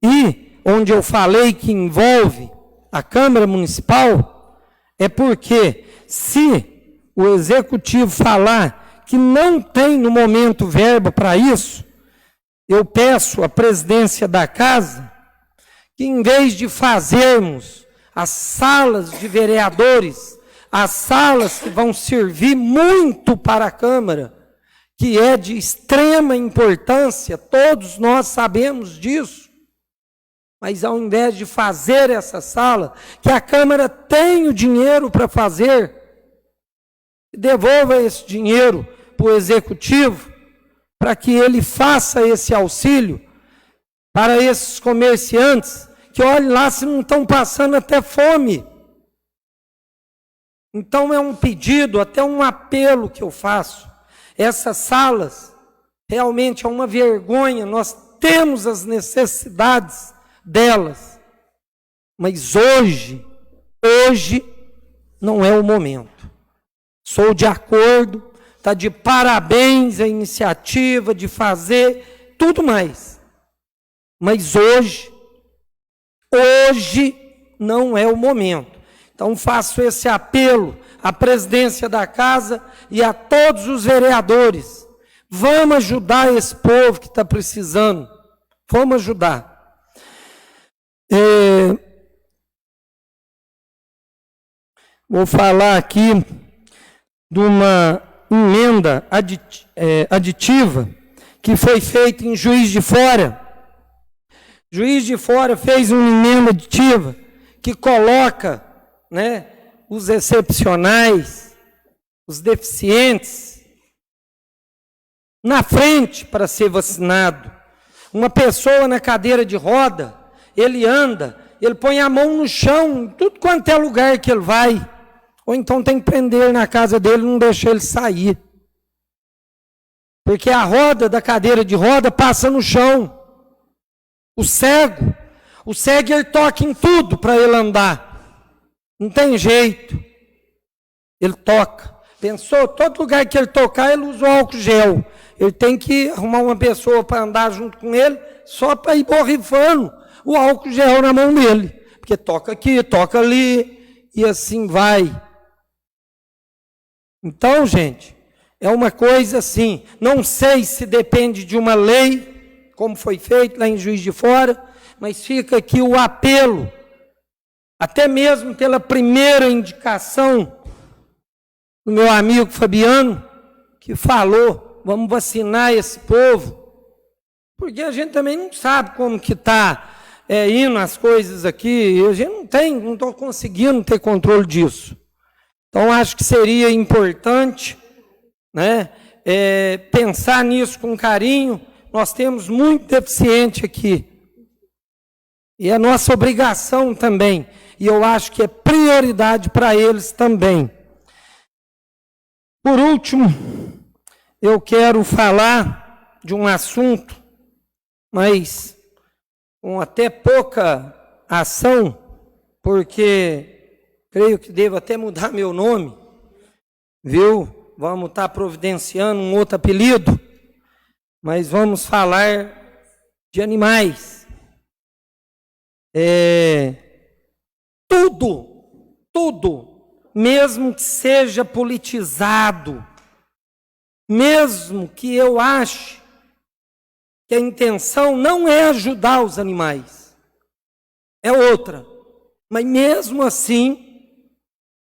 E onde eu falei que envolve a Câmara Municipal, é porque se o Executivo falar que não tem no momento verba para isso, eu peço à presidência da Casa que, em vez de fazermos as salas de vereadores, as salas que vão servir muito para a Câmara, que é de extrema importância, todos nós sabemos disso, mas ao invés de fazer essa sala, que a Câmara tem o dinheiro para fazer, devolva esse dinheiro para o Executivo, para que ele faça esse auxílio para esses comerciantes, que olhem lá se não estão passando até fome. Então é um pedido, até um apelo que eu faço. Essas salas, realmente é uma vergonha, nós temos as necessidades delas, mas hoje não é o momento. Sou de acordo, está de parabéns a iniciativa de fazer tudo mais, mas hoje não é o momento. Então faço esse apelo à presidência da Casa e a todos os vereadores. Vamos ajudar esse povo que está precisando. Vamos ajudar. Vou falar aqui de uma emenda aditiva que foi feita em Juiz de Fora. Juiz de Fora fez uma emenda aditiva que coloca, né, os excepcionais, os deficientes, na frente para ser vacinado. Uma pessoa na cadeira de roda, ele anda, ele põe a mão no chão, em tudo quanto é lugar que ele vai. Ou então tem que prender ele na casa dele e não deixar ele sair. Porque a roda da cadeira de roda passa no chão. O cego ele toca em tudo para ele andar. Não tem jeito. Ele toca. Pensou? Todo lugar que ele tocar, ele usa o álcool gel. Ele tem que arrumar uma pessoa para andar junto com ele, só para ir borrifando o álcool gel na mão dele. Porque toca aqui, toca ali, e assim vai. Então, gente, é uma coisa assim, não sei se depende de uma lei, como foi feito lá em Juiz de Fora, mas fica aqui o apelo, até mesmo pela primeira indicação do meu amigo Fabiano, que falou, vamos vacinar esse povo, porque a gente também não sabe como que está indo as coisas aqui, a gente não estou conseguindo ter controle disso. Então, acho que seria importante, né, pensar nisso com carinho. Nós temos muito deficiente aqui. E é nossa obrigação também. E eu acho que é prioridade para eles também. Por último, eu quero falar de um assunto, mas com até pouca ação, porque creio que devo até mudar meu nome, viu? Vamos estar providenciando um outro apelido, mas vamos falar de animais. tudo, mesmo que seja politizado, mesmo que eu ache que a intenção não é ajudar os animais, é outra, mas mesmo assim,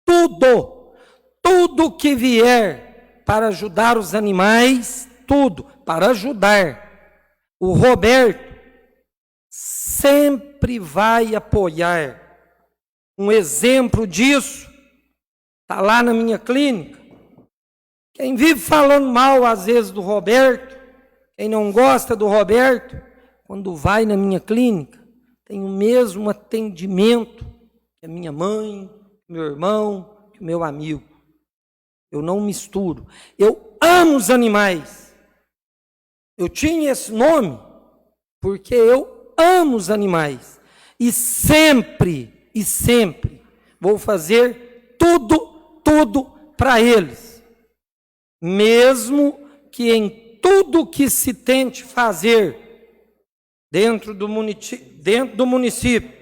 tudo que vier para ajudar os animais, tudo para ajudar, o Roberto sempre vai apoiar. Um exemplo disso está lá na minha clínica. Quem vive falando mal às vezes do Roberto, quem não gosta do Roberto, quando vai na minha clínica, tem o mesmo atendimento que a minha mãe, meu irmão, que o meu amigo. Eu não misturo. Eu amo os animais. Eu tinha esse nome porque eu amo os animais. E sempre vou fazer tudo para eles. Mesmo que em tudo que se tente fazer dentro do município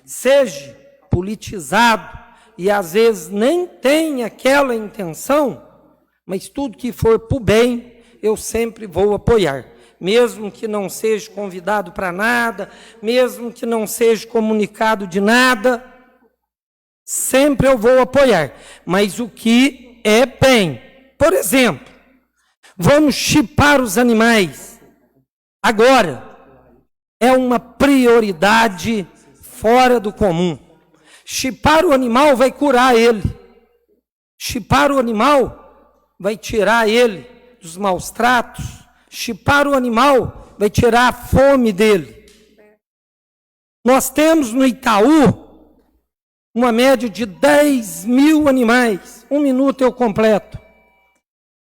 seja politizado e às vezes nem tem aquela intenção, mas tudo que for para o bem, eu sempre vou apoiar. Mesmo que não seja convidado para nada, mesmo que não seja comunicado de nada, sempre eu vou apoiar. Mas o que é bem, por exemplo, vamos chipar os animais. Agora, é uma prioridade fora do comum. Chipar o animal vai curar ele. Chipar o animal vai tirar ele dos maus tratos. Chipar o animal vai tirar a fome dele. Nós temos no Itaú uma média de 10.000 animais. 1 minuto eu completo.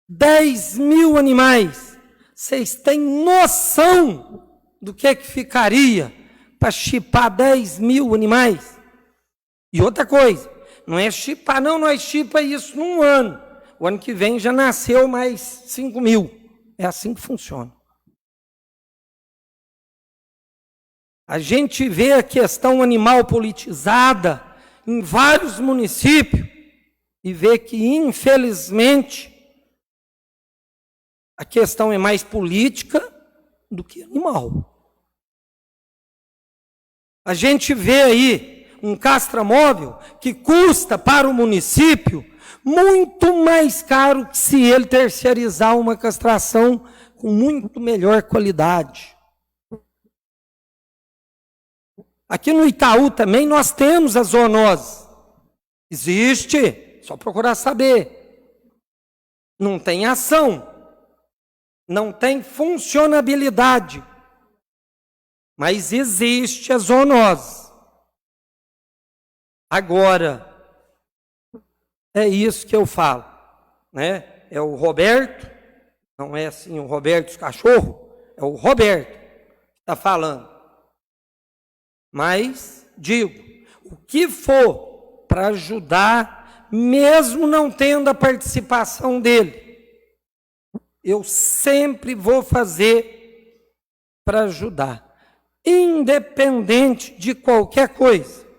10.000 animais. Vocês têm noção do que ficaria para chipar 10.000 animais? E outra coisa, não é chipar, não, nós chipa isso num ano. O ano que vem já nasceu mais 5.000. É assim que funciona. A gente vê a questão animal politizada em vários municípios e vê que, infelizmente, a questão é mais política do que animal. A gente vê aí um castramóvel que custa para o município muito mais caro que se ele terceirizar uma castração com muito melhor qualidade. Aqui no Itaú também nós temos a zoonose. Existe, só procurar saber. Não tem ação, não tem funcionabilidade, mas existe a zoonose. Agora, é isso que eu falo, né? É o Roberto, não é assim o Roberto dos cachorros, é o Roberto que está falando. Mas, digo, o que for para ajudar, mesmo não tendo a participação dele, eu sempre vou fazer para ajudar, independente de qualquer coisa.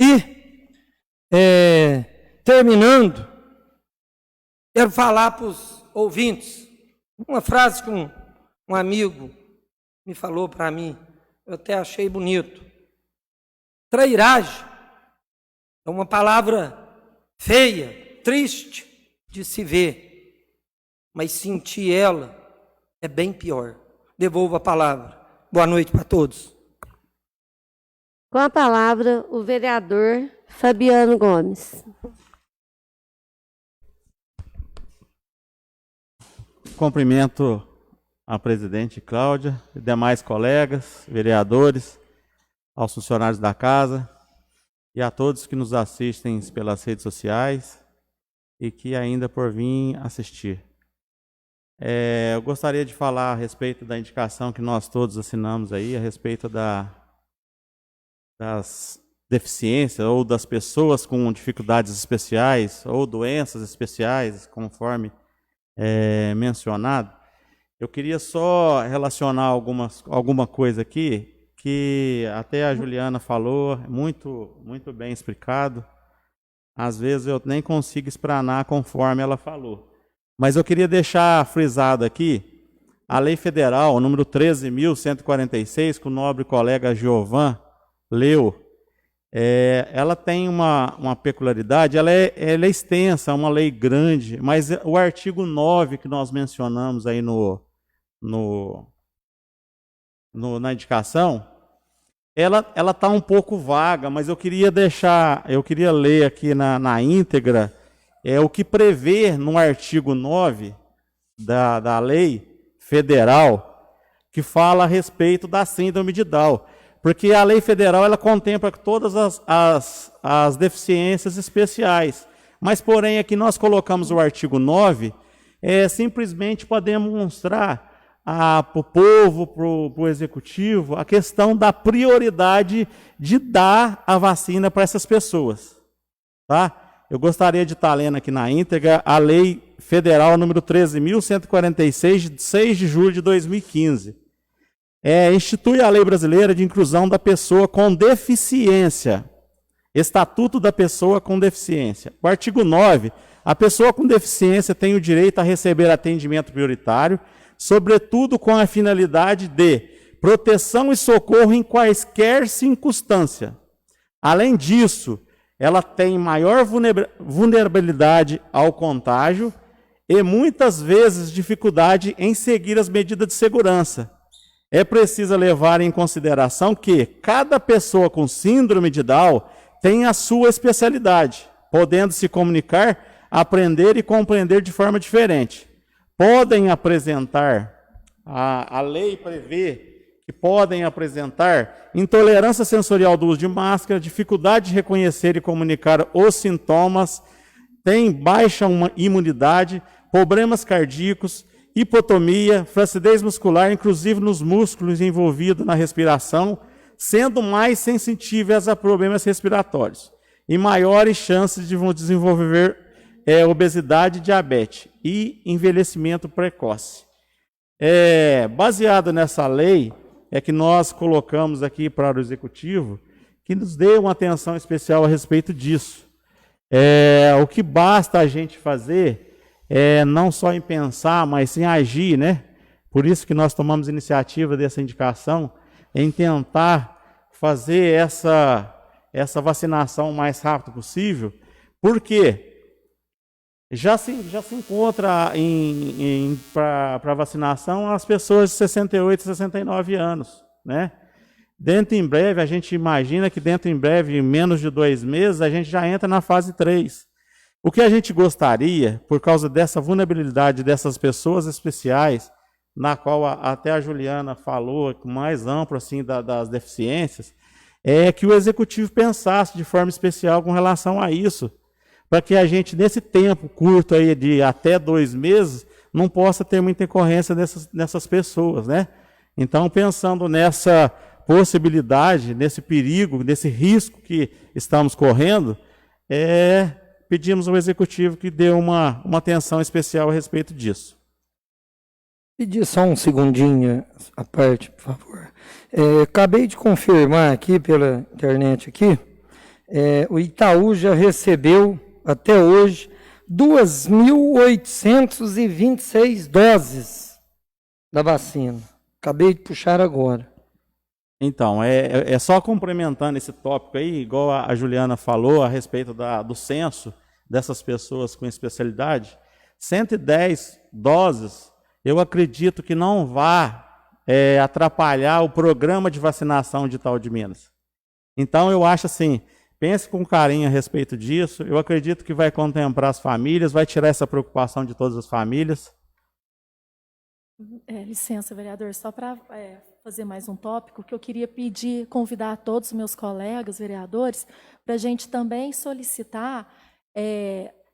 E, terminando, quero falar para os ouvintes uma frase que um amigo me falou para mim, eu até achei bonito. Trairagem é uma palavra feia, triste de se ver, mas sentir ela é bem pior. Devolvo a palavra. Boa noite para todos. Com a palavra, o vereador Fabiano Gomes. Cumprimento a presidente Cláudia e demais colegas, vereadores, aos funcionários da casa e a todos que nos assistem pelas redes sociais e que ainda por vir assistir. Eu gostaria de falar a respeito da indicação que nós todos assinamos aí, a respeito das deficiências ou das pessoas com dificuldades especiais ou doenças especiais, conforme mencionado. Eu queria só relacionar alguma coisa aqui, que até a Juliana falou, muito bem explicado. Às vezes eu nem consigo explanar conforme ela falou. Mas eu queria deixar frisado aqui, a lei federal, número 13.146, que o nobre colega Giovan leu, ela tem uma peculiaridade, ela é extensa, é uma lei grande, mas o artigo 9 que nós mencionamos aí na indicação, ela está um pouco vaga, mas eu queria ler aqui na íntegra o que prevê no artigo 9 da lei federal, que fala a respeito da síndrome de Down. Porque a lei federal ela contempla todas as deficiências especiais. Mas, porém, aqui nós colocamos o artigo 9, simplesmente para demonstrar para o povo, para o executivo, a questão da prioridade de dar a vacina para essas pessoas. Tá? Eu gostaria de estar lendo aqui na íntegra a lei federal número 13.146, de 6 de julho de 2015. Institui a lei brasileira de inclusão da pessoa com deficiência. Estatuto da pessoa com deficiência. O artigo 9, a pessoa com deficiência tem o direito a receber atendimento prioritário, sobretudo com a finalidade de proteção e socorro em quaisquer circunstância. Além disso, ela tem maior vulnerabilidade ao contágio e muitas vezes dificuldade em seguir as medidas de segurança. É preciso levar em consideração que cada pessoa com síndrome de Down tem a sua especialidade, podendo se comunicar, aprender e compreender de forma diferente. Podem apresentar, a lei prevê que podem apresentar intolerância sensorial do uso de máscara, dificuldade de reconhecer e comunicar os sintomas, tem baixa imunidade, problemas cardíacos, hipotomia, flacidez muscular, inclusive nos músculos envolvidos na respiração, sendo mais sensíveis a problemas respiratórios e maiores chances de desenvolver obesidade e diabetes e envelhecimento precoce. Baseado nessa lei, que nós colocamos aqui para o Executivo, que nos dê uma atenção especial a respeito disso. O que basta a gente fazer não só em pensar, mas em agir, né? Por isso que nós tomamos iniciativa dessa indicação, em tentar fazer essa vacinação o mais rápido possível, porque já se encontra para vacinação as pessoas de 68 e 69 anos, né? Dentro em breve, a gente imagina que dentro em breve, em menos de 2 meses, a gente já entra na fase 3. O que a gente gostaria, por causa dessa vulnerabilidade dessas pessoas especiais, na qual até a Juliana falou, mais amplo assim, das deficiências, é que o Executivo pensasse de forma especial com relação a isso, para que a gente, nesse tempo curto aí de até 2 meses, não possa ter muita intercorrência nessas pessoas, né? Então, pensando nessa possibilidade, nesse perigo, nesse risco que estamos correndo, pedimos ao Executivo que dê uma atenção especial a respeito disso. Pedir só um segundinho à parte, por favor. Acabei de confirmar aqui pela internet aqui, o Itaú já recebeu até hoje 2.826 doses da vacina. Acabei de puxar agora. Então, só complementando esse tópico aí, igual a Juliana falou a respeito do censo dessas pessoas com especialidade, 110 doses, eu acredito que não vá atrapalhar o programa de vacinação de Itaú de Minas. Então, eu acho assim, pense com carinho a respeito disso, eu acredito que vai contemplar as famílias, vai tirar essa preocupação de todas as famílias. Licença, vereador, só para fazer mais um tópico, que eu queria convidar todos os meus colegas vereadores para a gente também solicitar,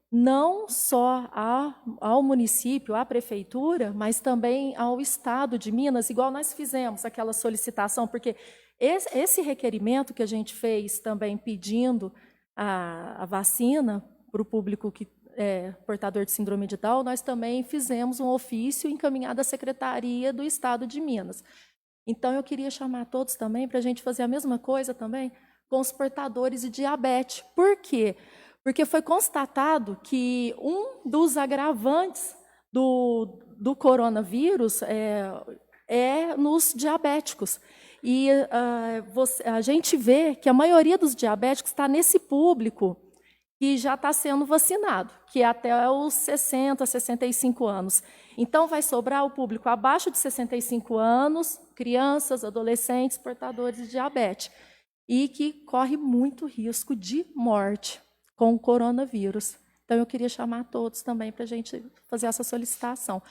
não só ao município, à prefeitura, mas também ao Estado de Minas, igual nós fizemos aquela solicitação, porque esse requerimento que a gente fez também pedindo a vacina para o público que portador de síndrome de Down, nós também fizemos um ofício encaminhado à Secretaria do Estado de Minas. Então, eu queria chamar todos também para a gente fazer a mesma coisa também com os portadores de diabetes. Por quê? Porque foi constatado que um dos agravantes do coronavírus é nos diabéticos. E a gente vê que a maioria dos diabéticos está nesse público que já está sendo vacinado, que é até os 60, 65 anos. Então, vai sobrar o público abaixo de 65 anos, crianças, adolescentes, portadores de diabetes, e que corre muito risco de morte com o coronavírus. Então, eu queria chamar todos também para a gente fazer essa solicitação.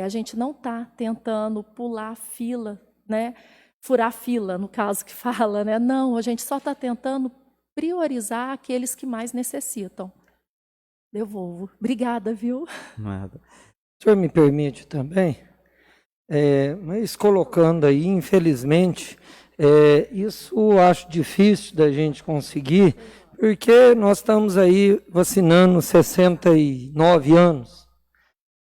A gente não está tentando pular a fila, né? Furar a fila, no caso que fala, né? Não, a gente só está tentando priorizar aqueles que mais necessitam. Devolvo. Obrigada, viu? Nada. O senhor me permite também? Mas colocando aí, infelizmente, isso eu acho difícil da gente conseguir, porque nós estamos aí vacinando 69 anos.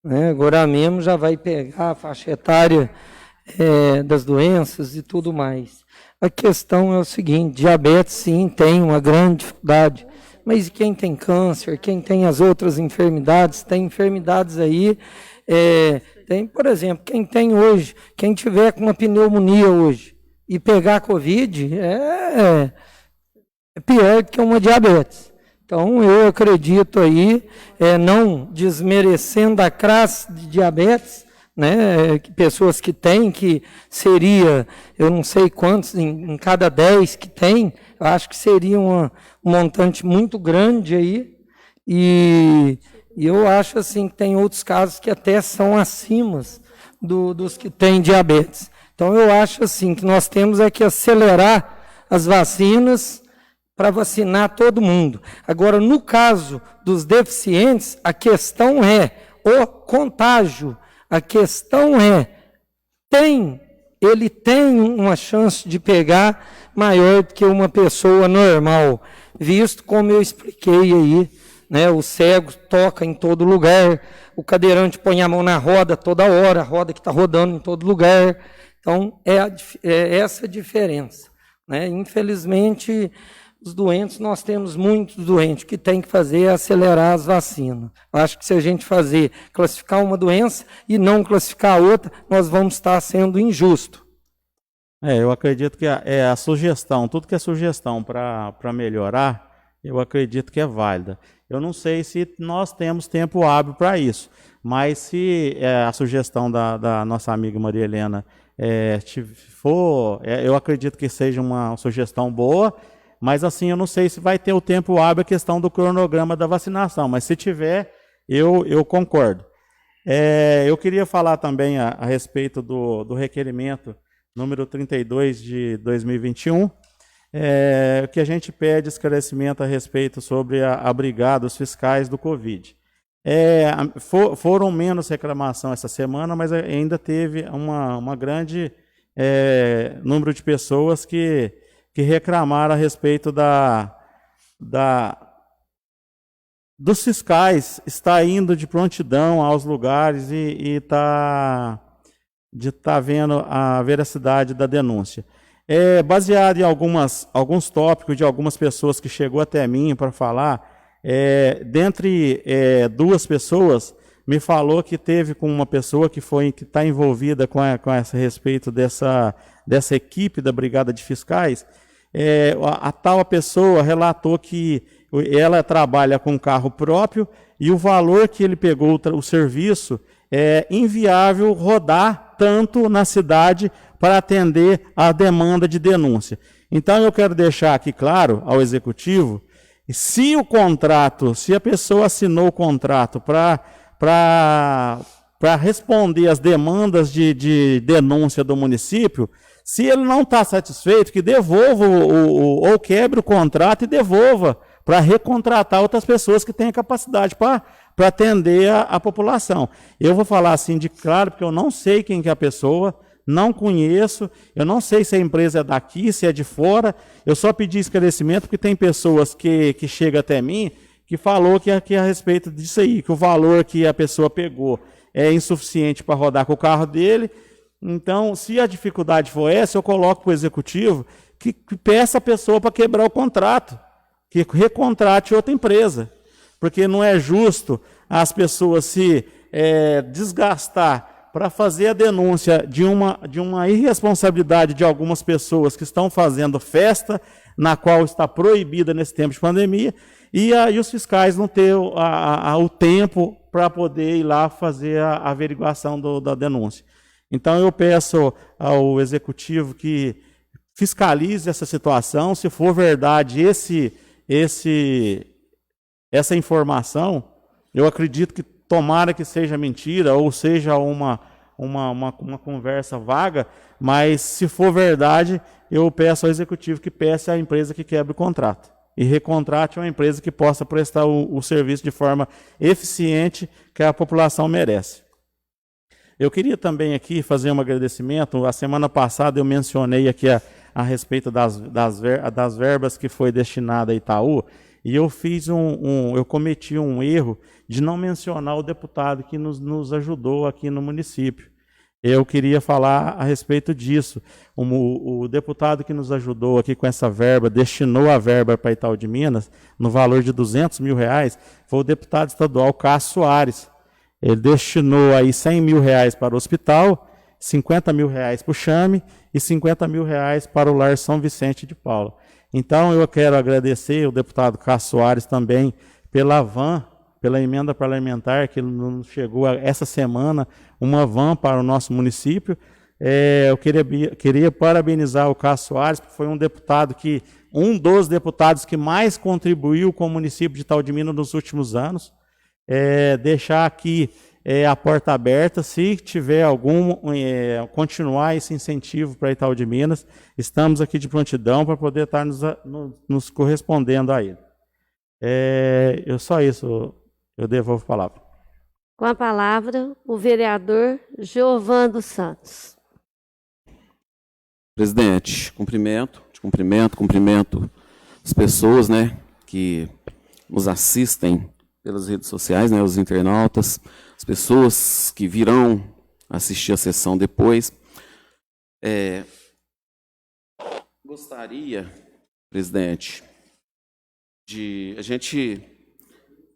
Né? Agora mesmo já vai pegar a faixa etária das doenças e tudo mais. A questão é o seguinte, diabetes sim tem uma grande dificuldade, mas quem tem câncer, quem tem as outras enfermidades, tem enfermidades aí, tem, por exemplo, quem tiver com uma pneumonia hoje e pegar Covid, é pior do que uma diabetes. Então, eu acredito aí, não desmerecendo a classe de diabetes, né, pessoas que têm, que seria, eu não sei quantos, em cada 10 que tem, eu acho que seria um montante muito grande aí, e eu acho assim que tem outros casos que até são acima dos que têm diabetes. Então, eu acho assim que nós temos que acelerar as vacinas para vacinar todo mundo. Agora, no caso dos deficientes, a questão é o contágio. A questão ele tem uma chance de pegar maior do que uma pessoa normal, visto como eu expliquei aí, né? O cego toca em todo lugar, o cadeirante põe a mão na roda toda hora, a roda que está rodando em todo lugar. Então, é essa a diferença, né? Infelizmente, os doentes, nós temos muitos doentes, o que tem que fazer é acelerar as vacinas. Eu acho que se a gente classificar uma doença e não classificar a outra, nós vamos estar sendo injusto. Eu acredito que a sugestão, tudo que é sugestão para melhorar, eu acredito que é válida. Eu não sei se nós temos tempo hábil para isso, mas se a sugestão da nossa amiga Maria Helena eu acredito que seja uma sugestão boa, mas assim, eu não sei se vai ter o tempo hábil a questão do cronograma da vacinação, mas se tiver, eu concordo. Eu queria falar também a respeito do requerimento número 32 de 2021, que a gente pede esclarecimento a respeito sobre a brigada dos fiscais do Covid. Foram menos reclamação essa semana, mas ainda teve uma grande número de pessoas que reclamaram a respeito dos fiscais estar indo de prontidão aos lugares e tá vendo a veracidade da denúncia. Baseado em alguns tópicos de algumas pessoas que chegou até mim para falar, dentre duas pessoas, me falou que teve com uma pessoa que está envolvida com esse respeito dessa equipe da Brigada de Fiscais. A tal pessoa relatou que ela trabalha com carro próprio e o valor que ele pegou o serviço é inviável rodar tanto na cidade para atender a demanda de denúncia. Então, eu quero deixar aqui claro ao Executivo, se a pessoa assinou o contrato para responder às demandas de denúncia do município, se ele não está satisfeito, que devolva ou quebre o contrato e devolva para recontratar outras pessoas que têm capacidade para atender a população. Eu vou falar assim de claro, porque eu não sei quem que é a pessoa, não conheço, eu não sei se a empresa é daqui, se é de fora, eu só pedi esclarecimento porque tem pessoas que chegam até mim que falou que a respeito disso aí, que o valor que a pessoa pegou é insuficiente para rodar com o carro dele, Então, se a dificuldade for essa, eu coloco para o executivo que peça a pessoa para quebrar o contrato, que recontrate outra empresa, porque não é justo as pessoas se desgastar para fazer a denúncia de uma irresponsabilidade de algumas pessoas que estão fazendo festa, na qual está proibida nesse tempo de pandemia, e os fiscais não ter o tempo para poder ir lá fazer a averiguação da denúncia. Então, eu peço ao executivo que fiscalize essa situação. Se for verdade essa informação, eu acredito que tomara que seja mentira ou seja uma conversa vaga, mas se for verdade, eu peço ao executivo que peça à empresa que quebre o contrato e recontrate uma empresa que possa prestar o serviço de forma eficiente que a população merece. Eu queria também aqui fazer um agradecimento. A semana passada eu mencionei aqui a respeito das verbas que foi destinada a Itaú, e eu fiz eu cometi um erro de não mencionar o deputado que nos ajudou aqui no município. Eu queria falar a respeito disso. O deputado que nos ajudou aqui com essa verba, destinou a verba para Itaú de Minas, no valor de R$200 mil, foi o deputado estadual Cássio Soares. Ele destinou aí R$100 mil para o hospital, R$50 mil para o Chame e R$50 mil para o Lar São Vicente de Paula. Então, eu quero agradecer o deputado Cássio Soares também pela van, pela emenda parlamentar que nos chegou essa semana, uma van para o nosso município. Eu queria parabenizar o Cássio Soares, porque foi um dos deputados que mais contribuiu com o município de Itaú de Minas nos últimos anos. Deixar aqui a porta aberta, se tiver continuar esse incentivo para Itaú de Minas, estamos aqui de prontidão para poder estar nos correspondendo a ele. Só isso, eu devolvo a palavra. Com a palavra, o vereador Giovan dos Santos. Presidente, cumprimento as pessoas, né, que nos assistem pelas redes sociais, né, os internautas, as pessoas que virão assistir a sessão depois. Gostaria, presidente, de a gente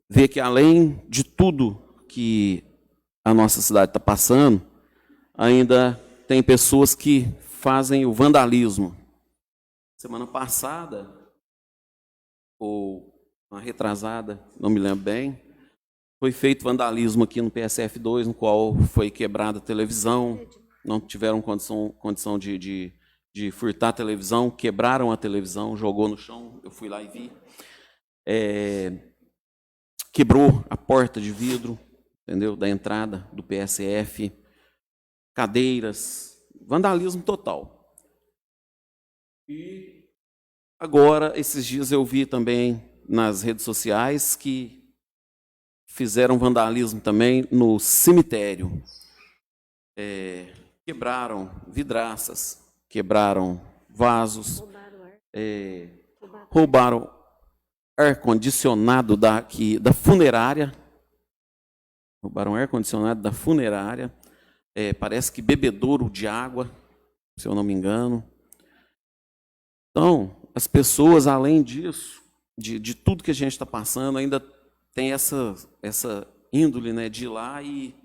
ver que, além de tudo que a nossa cidade está passando, ainda tem pessoas que fazem o vandalismo. Semana passada, ou uma retrasada, não me lembro bem, foi feito vandalismo aqui no PSF2, no qual foi quebrada a televisão, não tiveram condição de furtar a televisão, quebraram a televisão, jogou no chão, eu fui lá e vi. Quebrou a porta de vidro, entendeu, da entrada do PSF, cadeiras, vandalismo total. E agora, esses dias eu vi também nas redes sociais que fizeram vandalismo também no cemitério. Quebraram vidraças, quebraram vasos, roubaram ar-condicionado da funerária. Roubaram ar-condicionado da funerária. Parece que bebedouro de água, se eu não me engano. Então, as pessoas, além disso, de tudo que a gente está passando, ainda tem essa índole, né, de ir lá e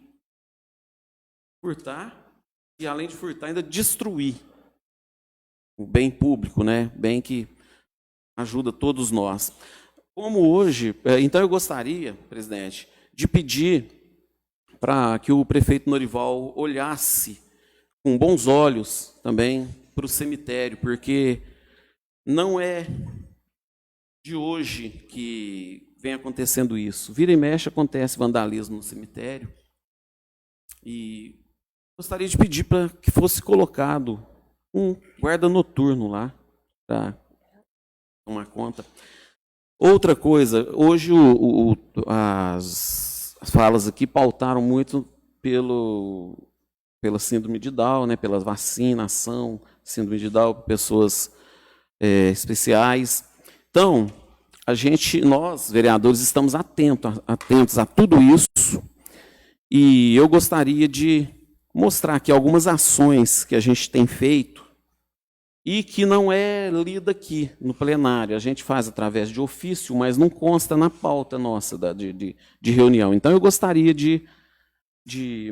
furtar, e além de furtar, ainda destruir o bem público, né, bem que ajuda todos nós. Como hoje, então eu gostaria, presidente, de pedir para que o prefeito Norival olhasse com bons olhos também para o cemitério, porque não é de hoje que vem acontecendo isso. Vira e mexe acontece vandalismo no cemitério. E gostaria de pedir para que fosse colocado um guarda noturno lá, para tomar conta. Outra coisa, hoje as falas aqui pautaram muito pela síndrome de Down, né, pela vacinação, síndrome de Down, pessoas especiais. Então, nós, vereadores, estamos atentos a tudo isso, e eu gostaria de mostrar aqui algumas ações que a gente tem feito e que não é lida aqui no plenário. A gente faz através de ofício, mas não consta na pauta nossa de reunião. Então, eu gostaria de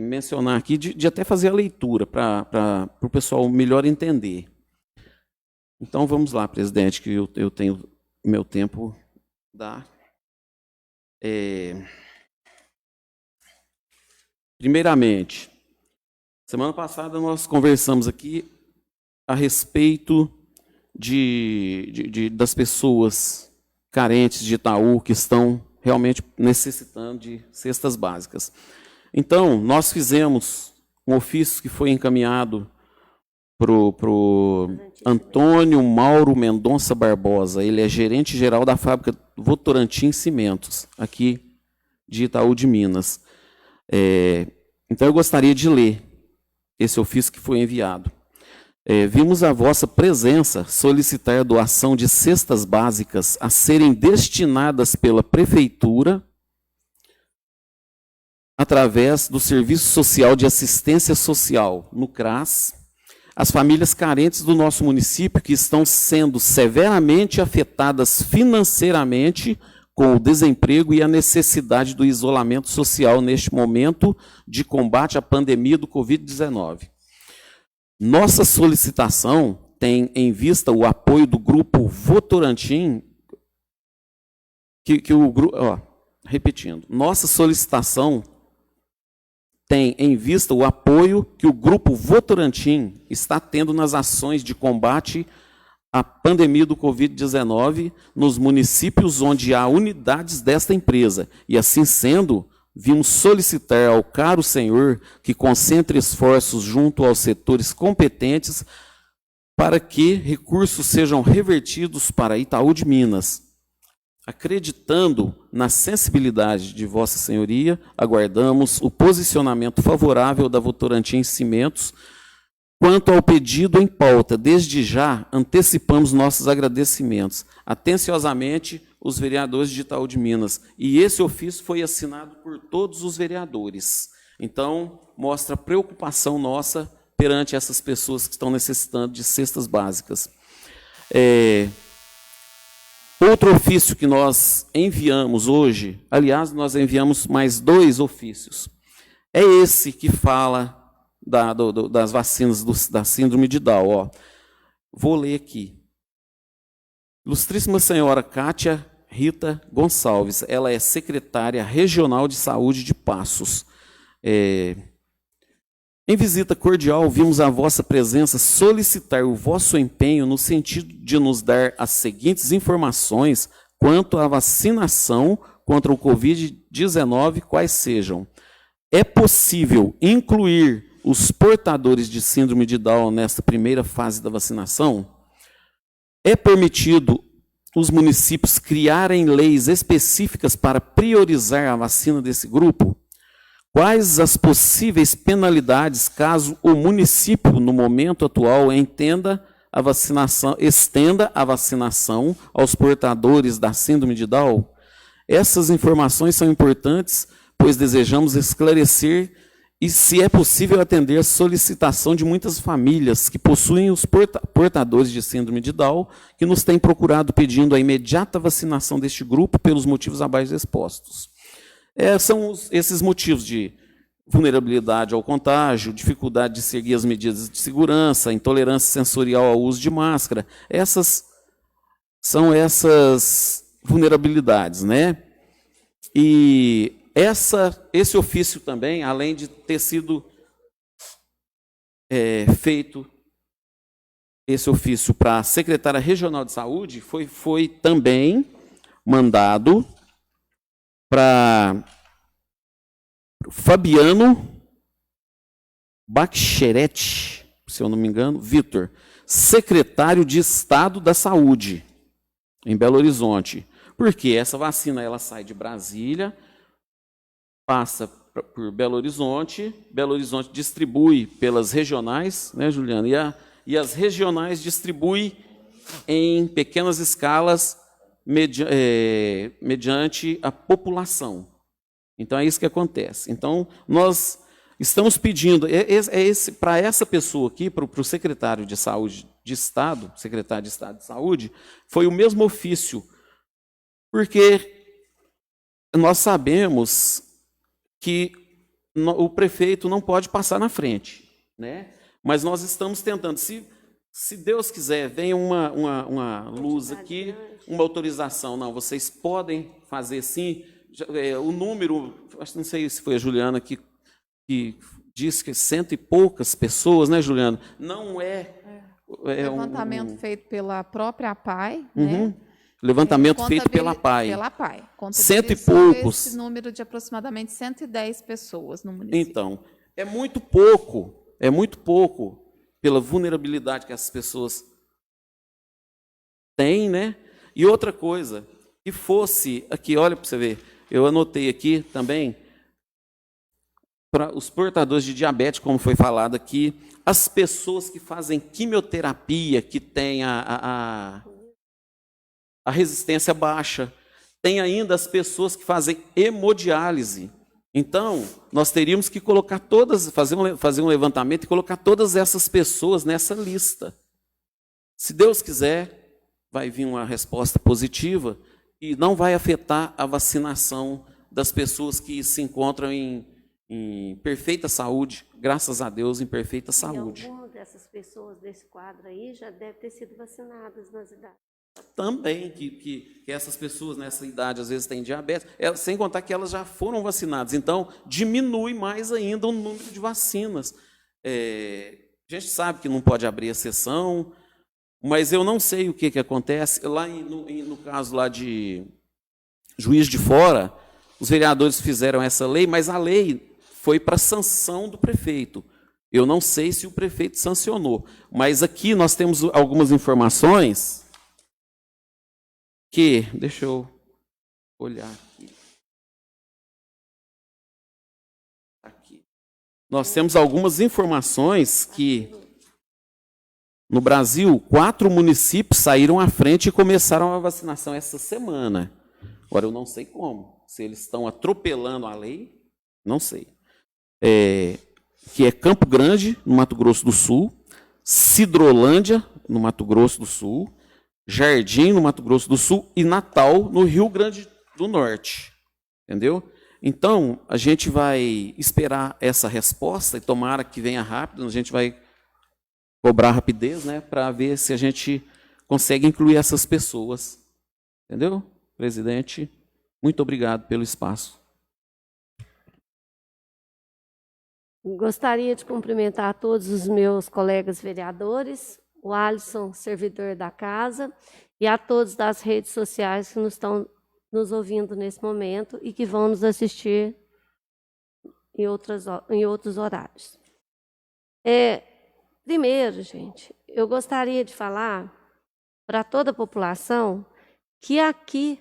mencionar aqui, de até fazer a leitura, para o pessoal melhor entender. Então, vamos lá, presidente, que eu tenho meu tempo da... Primeiramente, semana passada nós conversamos aqui a respeito das pessoas carentes de Itaú que estão realmente necessitando de cestas básicas. Então, nós fizemos um ofício que foi encaminhado para o Antônio Mauro Mendonça Barbosa. Ele é gerente-geral da fábrica Votorantim Cimentos, aqui de Itaú de Minas. Então, eu gostaria de ler esse ofício que foi enviado. Vimos a vossa presença solicitar a doação de cestas básicas a serem destinadas pela Prefeitura através do Serviço Social de Assistência Social, no CRAS, às famílias carentes do nosso município que estão sendo severamente afetadas financeiramente com o desemprego e a necessidade do isolamento social neste momento de combate à pandemia do Covid-19. Nossa solicitação tem em vista o apoio do Grupo Votorantim, repetindo, nossa solicitação tem em vista o apoio que o Grupo Votorantim está tendo nas ações de combate à pandemia do Covid-19 nos municípios onde há unidades desta empresa. E assim sendo, vimos solicitar ao caro senhor que concentre esforços junto aos setores competentes para que recursos sejam revertidos para Itaú de Minas. Acreditando na sensibilidade de Vossa Senhoria, aguardamos o posicionamento favorável da Votorantim Cimentos quanto ao pedido em pauta. Desde já, antecipamos nossos agradecimentos. Atenciosamente, os vereadores de Itaú de Minas. E esse ofício foi assinado por todos os vereadores. Então, mostra a preocupação nossa perante essas pessoas que estão necessitando de cestas básicas. Outro ofício que nós enviamos hoje, aliás, nós enviamos mais 2 ofícios. É esse que fala das vacinas da síndrome de Down. Vou ler aqui. Ilustríssima senhora Kátia Rita Gonçalves, ela é secretária regional de saúde de Passos. Em visita cordial, vimos a vossa presença solicitar o vosso empenho no sentido de nos dar as seguintes informações quanto à vacinação contra o Covid-19, quais sejam. É possível incluir os portadores de síndrome de Down nesta primeira fase da vacinação? É permitido os municípios criarem leis específicas para priorizar a vacina desse grupo? Quais as possíveis penalidades caso o município, no momento atual, estenda a vacinação aos portadores da síndrome de Down? Essas informações são importantes, pois desejamos esclarecer e, se é possível, atender a solicitação de muitas famílias que possuem os portadores de síndrome de Down, que nos têm procurado pedindo a imediata vacinação deste grupo pelos motivos abaixo expostos. São esses motivos de vulnerabilidade ao contágio, dificuldade de seguir as medidas de segurança, intolerância sensorial ao uso de máscara. São essas vulnerabilidades, né? E esse ofício também, além de ter sido feito esse ofício para a secretária regional de saúde, foi também mandado para Fabiano Baccherete, se eu não me engano, Vitor, secretário de Estado da Saúde, em Belo Horizonte. Porque essa vacina ela sai de Brasília, passa por Belo Horizonte distribui pelas regionais, né, Juliana? E as regionais distribuem em pequenas escalas mediante a população. Então, é isso que acontece. Então, nós Estamos pedindo, para essa pessoa aqui, para o secretário de Saúde de Estado, secretário de Estado de Saúde, foi o mesmo ofício, porque nós sabemos que o prefeito não pode passar na frente, né? Mas nós estamos tentando, se Deus quiser, vem uma luz aqui, uma autorização, não, vocês podem fazer sim, o número, não sei se foi a Juliana que disse que 100 e poucas pessoas, né, Juliana? Não levantamento feito pela própria APAI, né? Levantamento feito pela APAI. Pela APAI. 100 e poucos. Esse número de aproximadamente 110 pessoas no município. Então, é muito pouco pela vulnerabilidade que essas pessoas têm, né? E outra coisa, que fosse, aqui, olha para você ver, eu anotei aqui também, para os portadores de diabetes, como foi falado aqui, as pessoas que fazem quimioterapia, que têm a resistência baixa, tem ainda as pessoas que fazem hemodiálise. Então, nós teríamos que colocar fazer um levantamento e colocar todas essas pessoas nessa lista. Se Deus quiser, vai vir uma resposta positiva e não vai afetar a vacinação das pessoas que se encontram em perfeita saúde, graças a Deus, em perfeita saúde. E alguma dessas pessoas desse quadro aí já deve ter sido vacinadas nas idades. Também, que essas pessoas nessa idade às vezes têm diabetes, sem contar que elas já foram vacinadas, então diminui mais ainda o número de vacinas. A gente sabe que não pode abrir a sessão, mas eu não sei o que acontece. Lá no caso lá de Juiz de Fora, os vereadores fizeram essa lei, mas a lei foi para sanção do prefeito. Eu não sei se o prefeito sancionou, mas aqui nós temos algumas informações que, deixa eu olhar aqui. Nós temos algumas informações que, no Brasil, 4 municípios saíram à frente e começaram a vacinação essa semana. Agora, eu não sei como. Se eles estão atropelando a lei, não sei. Que é Campo Grande, no Mato Grosso do Sul, Sidrolândia, no Mato Grosso do Sul, Jardim, no Mato Grosso do Sul, e Natal, no Rio Grande do Norte. Entendeu? Então, a gente vai esperar essa resposta, e tomara que venha rápido, a gente vai cobrar rapidez, né, para ver se a gente consegue incluir essas pessoas. Entendeu, presidente? Muito obrigado pelo espaço. Gostaria de cumprimentar todos os meus colegas vereadores, o Alisson, servidor da casa, e a todos das redes sociais que estão nos ouvindo nesse momento e que vão nos assistir em outros horários. Primeiro, gente, eu gostaria de falar para toda a população que aqui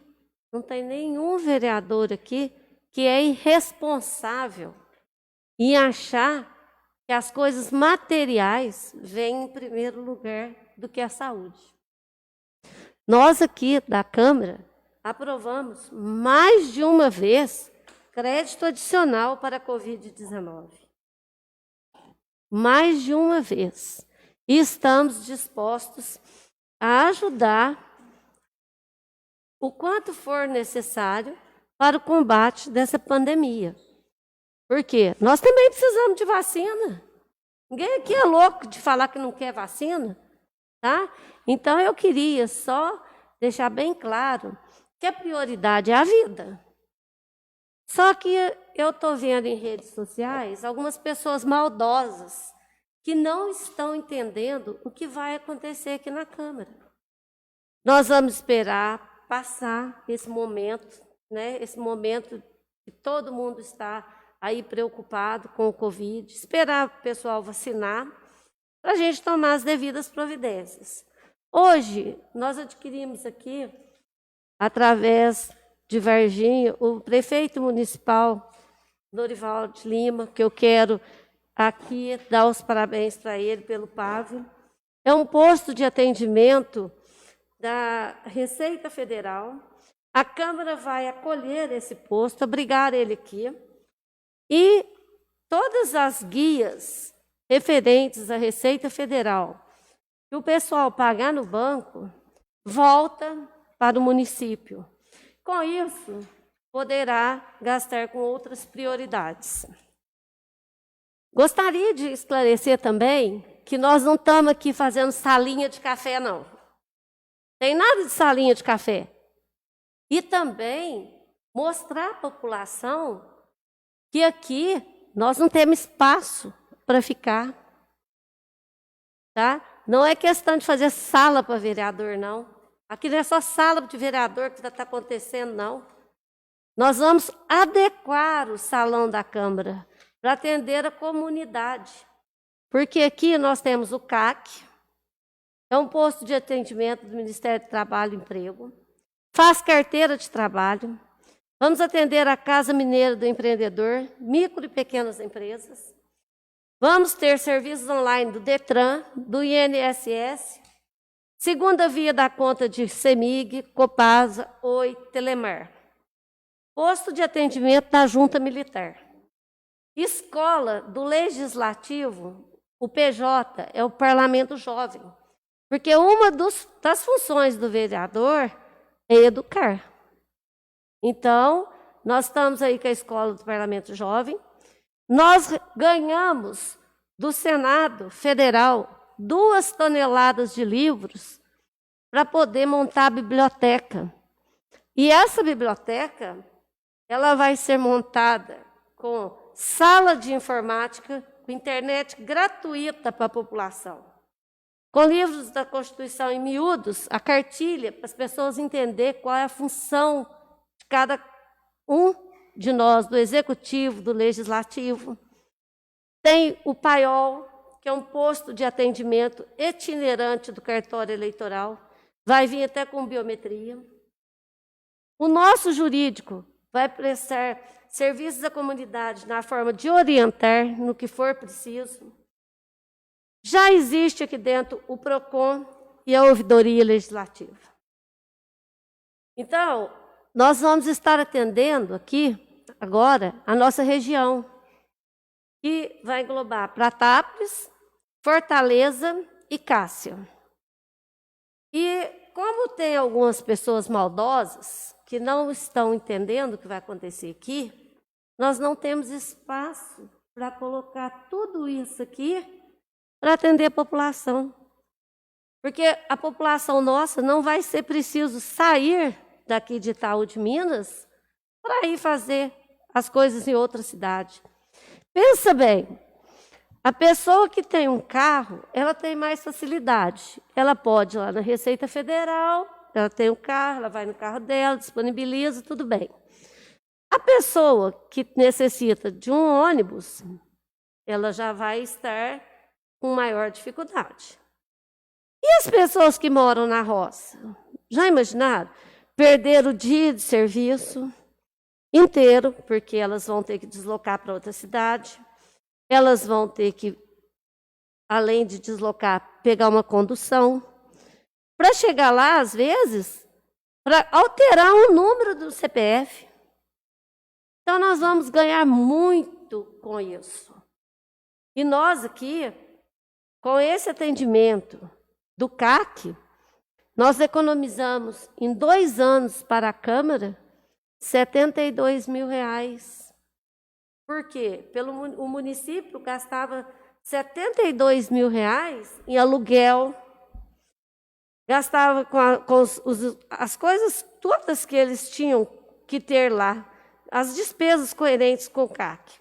não tem nenhum vereador aqui que é irresponsável em achar que as coisas materiais vêm em primeiro lugar do que a saúde. Nós aqui da Câmara aprovamos mais de uma vez crédito adicional para a Covid-19. Mais de uma vez. E estamos dispostos a ajudar o quanto for necessário para o combate dessa pandemia. Por quê? Nós também precisamos de vacina. Ninguém aqui é louco de falar que não quer vacina, tá? Então, eu queria só deixar bem claro que a prioridade é a vida. Só que eu estou vendo em redes sociais algumas pessoas maldosas que não estão entendendo o que vai acontecer aqui na Câmara. Nós vamos esperar passar esse momento, né? Esse momento que todo mundo está aí preocupado com o Covid, esperar o pessoal vacinar, para a gente tomar as devidas providências. Hoje, nós adquirimos aqui, através de Varginha, o prefeito municipal, Dorival de Lima, que eu quero aqui dar os parabéns para ele pelo PAV. É um posto de atendimento da Receita Federal. A Câmara vai acolher esse posto, abrigar ele aqui, e todas as guias referentes à Receita Federal que o pessoal pagar no banco, volta para o município. Com isso, poderá gastar com outras prioridades. Gostaria de esclarecer também que nós não estamos aqui fazendo salinha de café, não. Tem nada de salinha de café. E também mostrar à população que aqui nós não temos espaço para ficar. Tá? Não é questão de fazer sala para vereador, não. Aqui não é só sala de vereador que está acontecendo, não. Nós vamos adequar o salão da Câmara para atender a comunidade. Porque aqui nós temos o CAC, é um posto de atendimento do Ministério do Trabalho e Emprego, faz carteira de trabalho, vamos atender a Casa Mineira do Empreendedor, micro e pequenas empresas, vamos ter serviços online do DETRAN, do INSS, segunda via da conta de CEMIG, Copasa, Oi, Telemar. Posto de atendimento da Junta Militar. Escola do Legislativo, o PJ, é o Parlamento Jovem. Porque uma das funções do vereador é educar. Então, nós estamos aí com a Escola do Parlamento Jovem. Nós ganhamos do Senado Federal 2 toneladas de livros para poder montar a biblioteca. E essa biblioteca, ela vai ser montada com sala de informática, com internet gratuita para a população. Com livros da Constituição em miúdos, a cartilha, para as pessoas entenderem qual é a função de cada um de nós, do Executivo, do Legislativo. Tem o PAIOL, que é um posto de atendimento itinerante do cartório eleitoral, vai vir até com biometria. O nosso jurídico vai prestar serviços à comunidade na forma de orientar no que for preciso. Já existe aqui dentro o PROCON e a Ouvidoria Legislativa. Então, nós vamos estar atendendo aqui, agora, a nossa região, que vai englobar Pratápolis, Fortaleza e Cássia. E como tem algumas pessoas maldosas que não estão entendendo o que vai acontecer aqui, nós não temos espaço para colocar tudo isso aqui para atender a população. Porque a população nossa não vai ser preciso sair daqui de Itaú de Minas para ir fazer as coisas em outra cidade. Pensa bem, a pessoa que tem um carro, ela tem mais facilidade. Ela pode ir lá na Receita Federal, ela tem um carro, ela vai no carro dela, disponibiliza, tudo bem. A pessoa que necessita de um ônibus, ela já vai estar com maior dificuldade. E as pessoas que moram na roça? Já imaginaram? Perder o dia de serviço inteiro, porque elas vão ter que deslocar para outra cidade. Elas vão ter que, além de deslocar, pegar uma condução. Para chegar lá, às vezes, para alterar o número do CPF. Então, nós vamos ganhar muito com isso. E nós aqui, com esse atendimento do CAC, nós economizamos em 2 anos para a Câmara R$72 mil. Por quê? O município gastava R$72 mil em aluguel, gastava com as coisas todas que eles tinham que ter lá, as despesas coerentes com o CAC.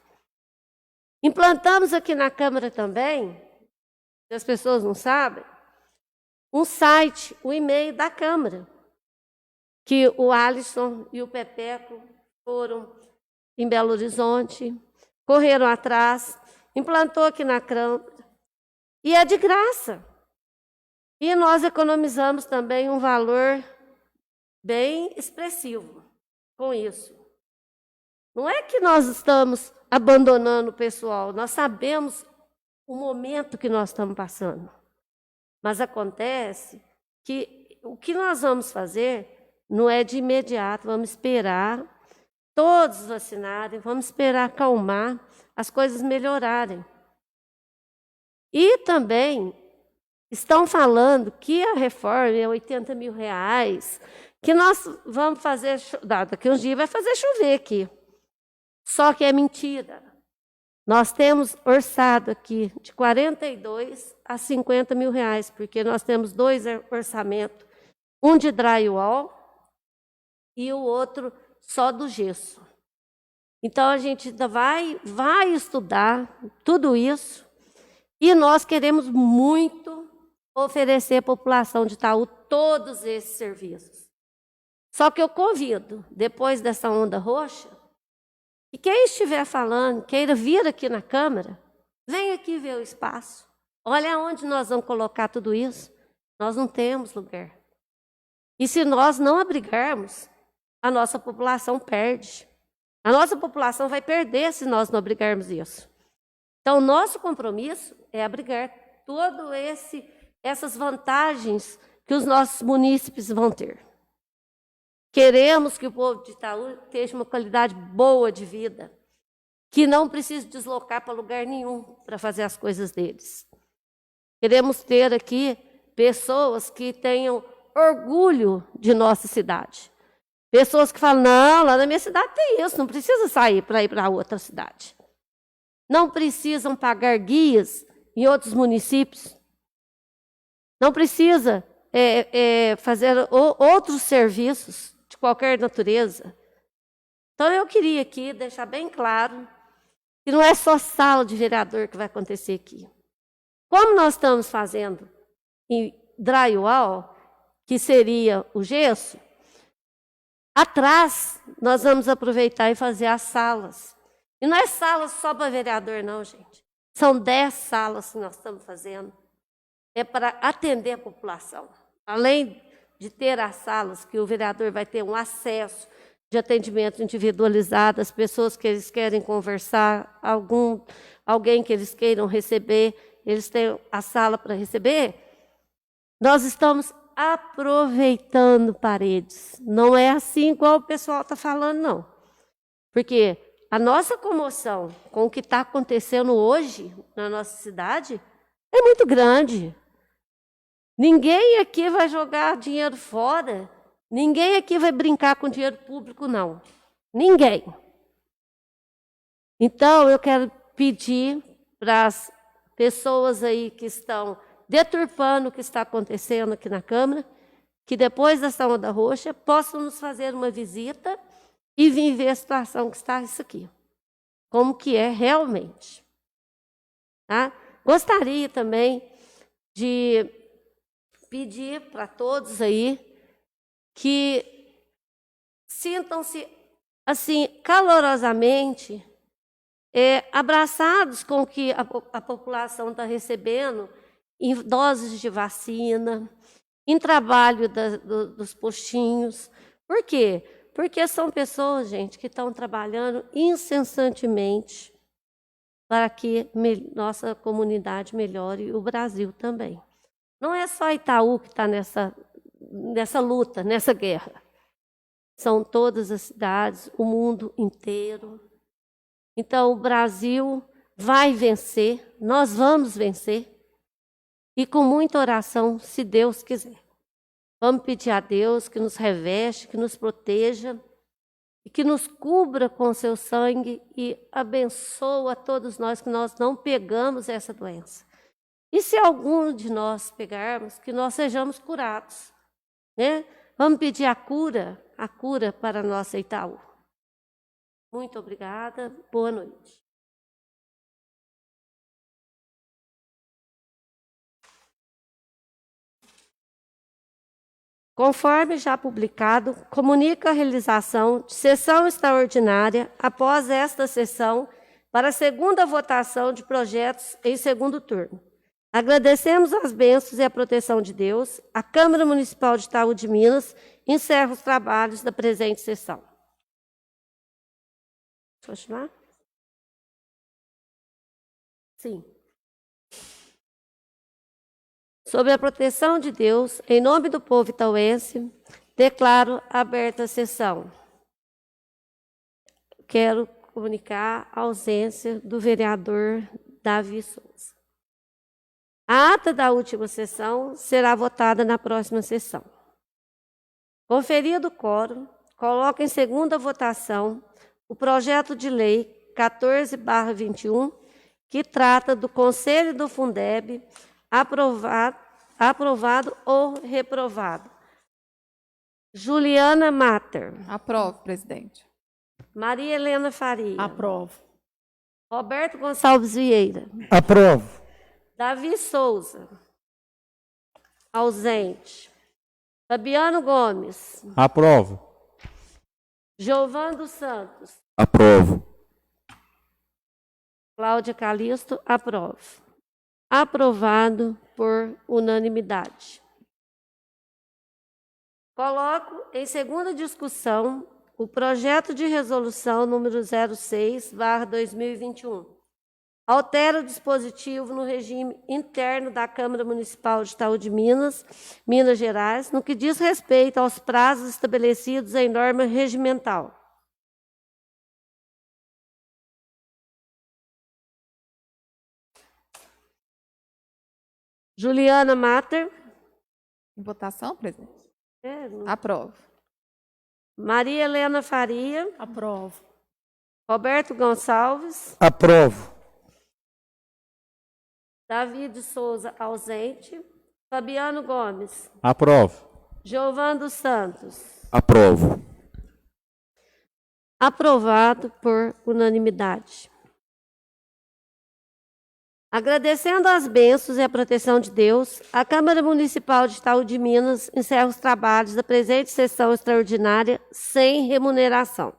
Implantamos aqui na Câmara também, se as pessoas não sabem, um site, o e-mail da Câmara, que o Alisson e o Pepeco foram em Belo Horizonte, correram atrás, implantou aqui na Câmara, e é de graça. E nós economizamos também um valor bem expressivo com isso. Não é que nós estamos abandonando o pessoal, nós sabemos o momento que nós estamos passando. Mas acontece que o que nós vamos fazer não é de imediato, vamos esperar todos vacinarem, vamos esperar acalmar as coisas melhorarem. E também estão falando que a reforma é 80 mil reais, que nós vamos fazer, daqui uns dias vai fazer chover aqui. Só que é mentira. Nós temos orçado aqui de 42 a 50 mil reais, porque nós temos 2 orçamentos, um de drywall e o outro só do gesso. Então, a gente ainda vai estudar tudo isso e nós queremos muito oferecer à população de Itaú todos esses serviços. Só que eu convido, depois dessa onda roxa, que quem estiver falando, queira vir aqui na Câmara, venha aqui ver o espaço. Olha onde nós vamos colocar tudo isso. Nós não temos lugar. E se nós não abrigarmos, a nossa população perde. A nossa população vai perder se nós não abrigarmos isso. Então, nosso compromisso é abrigar todo essas vantagens que os nossos munícipes vão ter. Queremos que o povo de Itaú tenha uma qualidade boa de vida, que não precise deslocar para lugar nenhum para fazer as coisas deles. Queremos ter aqui pessoas que tenham orgulho de nossa cidade. Pessoas que falam, não, lá na minha cidade tem isso, não precisa sair para ir para outra cidade. Não precisam pagar guias em outros municípios. Não precisa fazer outros serviços de qualquer natureza. Então, eu queria aqui deixar bem claro que não é só sala de vereador que vai acontecer aqui. Como nós estamos fazendo em drywall, que seria o gesso, atrás nós vamos aproveitar e fazer as salas. E não é salas só para vereador, não, gente. São 10 salas que nós estamos fazendo. É para atender a população. Além de ter as salas que o vereador vai ter um acesso de atendimento individualizado, as pessoas que eles querem conversar, alguém que eles queiram receber, eles têm a sala para receber. Nós estamos aproveitando paredes. Não é assim igual o pessoal está falando, não. Porque a nossa comoção com o que está acontecendo hoje na nossa cidade é muito grande. Ninguém aqui vai jogar dinheiro fora, ninguém aqui vai brincar com dinheiro público, não. Ninguém. Então, eu quero pedir para as pessoas aí que estão deturpando o que está acontecendo aqui na Câmara, que depois dessa onda roxa possam nos fazer uma visita e vir ver a situação que está isso aqui, como que é realmente. Tá? Gostaria também de pedir para todos aí que sintam-se assim calorosamente abraçados com o que a população está recebendo em doses de vacina, em trabalho dos postinhos. Por quê? Porque são pessoas, gente, que estão trabalhando incessantemente para que nossa comunidade melhore e o Brasil também. Não é só Itaú que está nessa luta, nessa guerra. São todas as cidades, o mundo inteiro. Então, o Brasil vai vencer, nós vamos vencer. E com muita oração, se Deus quiser. Vamos pedir a Deus que nos reveste, que nos proteja e que nos cubra com seu sangue e abençoa a todos nós que nós não pegamos essa doença. E se algum de nós pegarmos, que nós sejamos curados, né? Vamos pedir a cura para a nossa Itaú. Muito obrigada, boa noite. Conforme já publicado, comunica a realização de sessão extraordinária após esta sessão para a segunda votação de projetos em segundo turno. Agradecemos as bênçãos e a proteção de Deus. A Câmara Municipal de Itaú de Minas encerra os trabalhos da presente sessão. Posso chamar? Sim. Sob a proteção de Deus, em nome do povo itauense, declaro aberta a sessão. Quero comunicar a ausência do vereador Davi Souza. A ata da última sessão será votada na próxima sessão. Conferido o quórum, coloco em segunda votação o projeto de lei 14/21, que trata do Conselho do Fundeb, aprovado ou reprovado. Juliana Mater. Aprovo, presidente. Maria Helena Faria. Aprovo. Roberto Gonçalves Vieira. Aprovo. Davi Souza. Ausente. Fabiano Gomes. Aprovo. Giovan dos Santos. Aprovo. Cláudia Calisto, aprovo. Aprovado por unanimidade. Coloco em segunda discussão o projeto de resolução número 06/2021. Altera o dispositivo no regime interno da Câmara Municipal de Itaú de Minas, Minas Gerais, no que diz respeito aos prazos estabelecidos em norma regimental. Juliana Mater. Em votação, presidente? Não. Aprovo. Maria Helena Faria. Aprovo. Roberto Gonçalves. Aprovo. Davi de Souza, ausente. Fabiano Gomes. Aprovo. Giovan dos Santos. Aprovo. Aprovado por unanimidade. Agradecendo as bênçãos e a proteção de Deus, a Câmara Municipal de Itaú de Minas encerra os trabalhos da presente sessão extraordinária sem remuneração.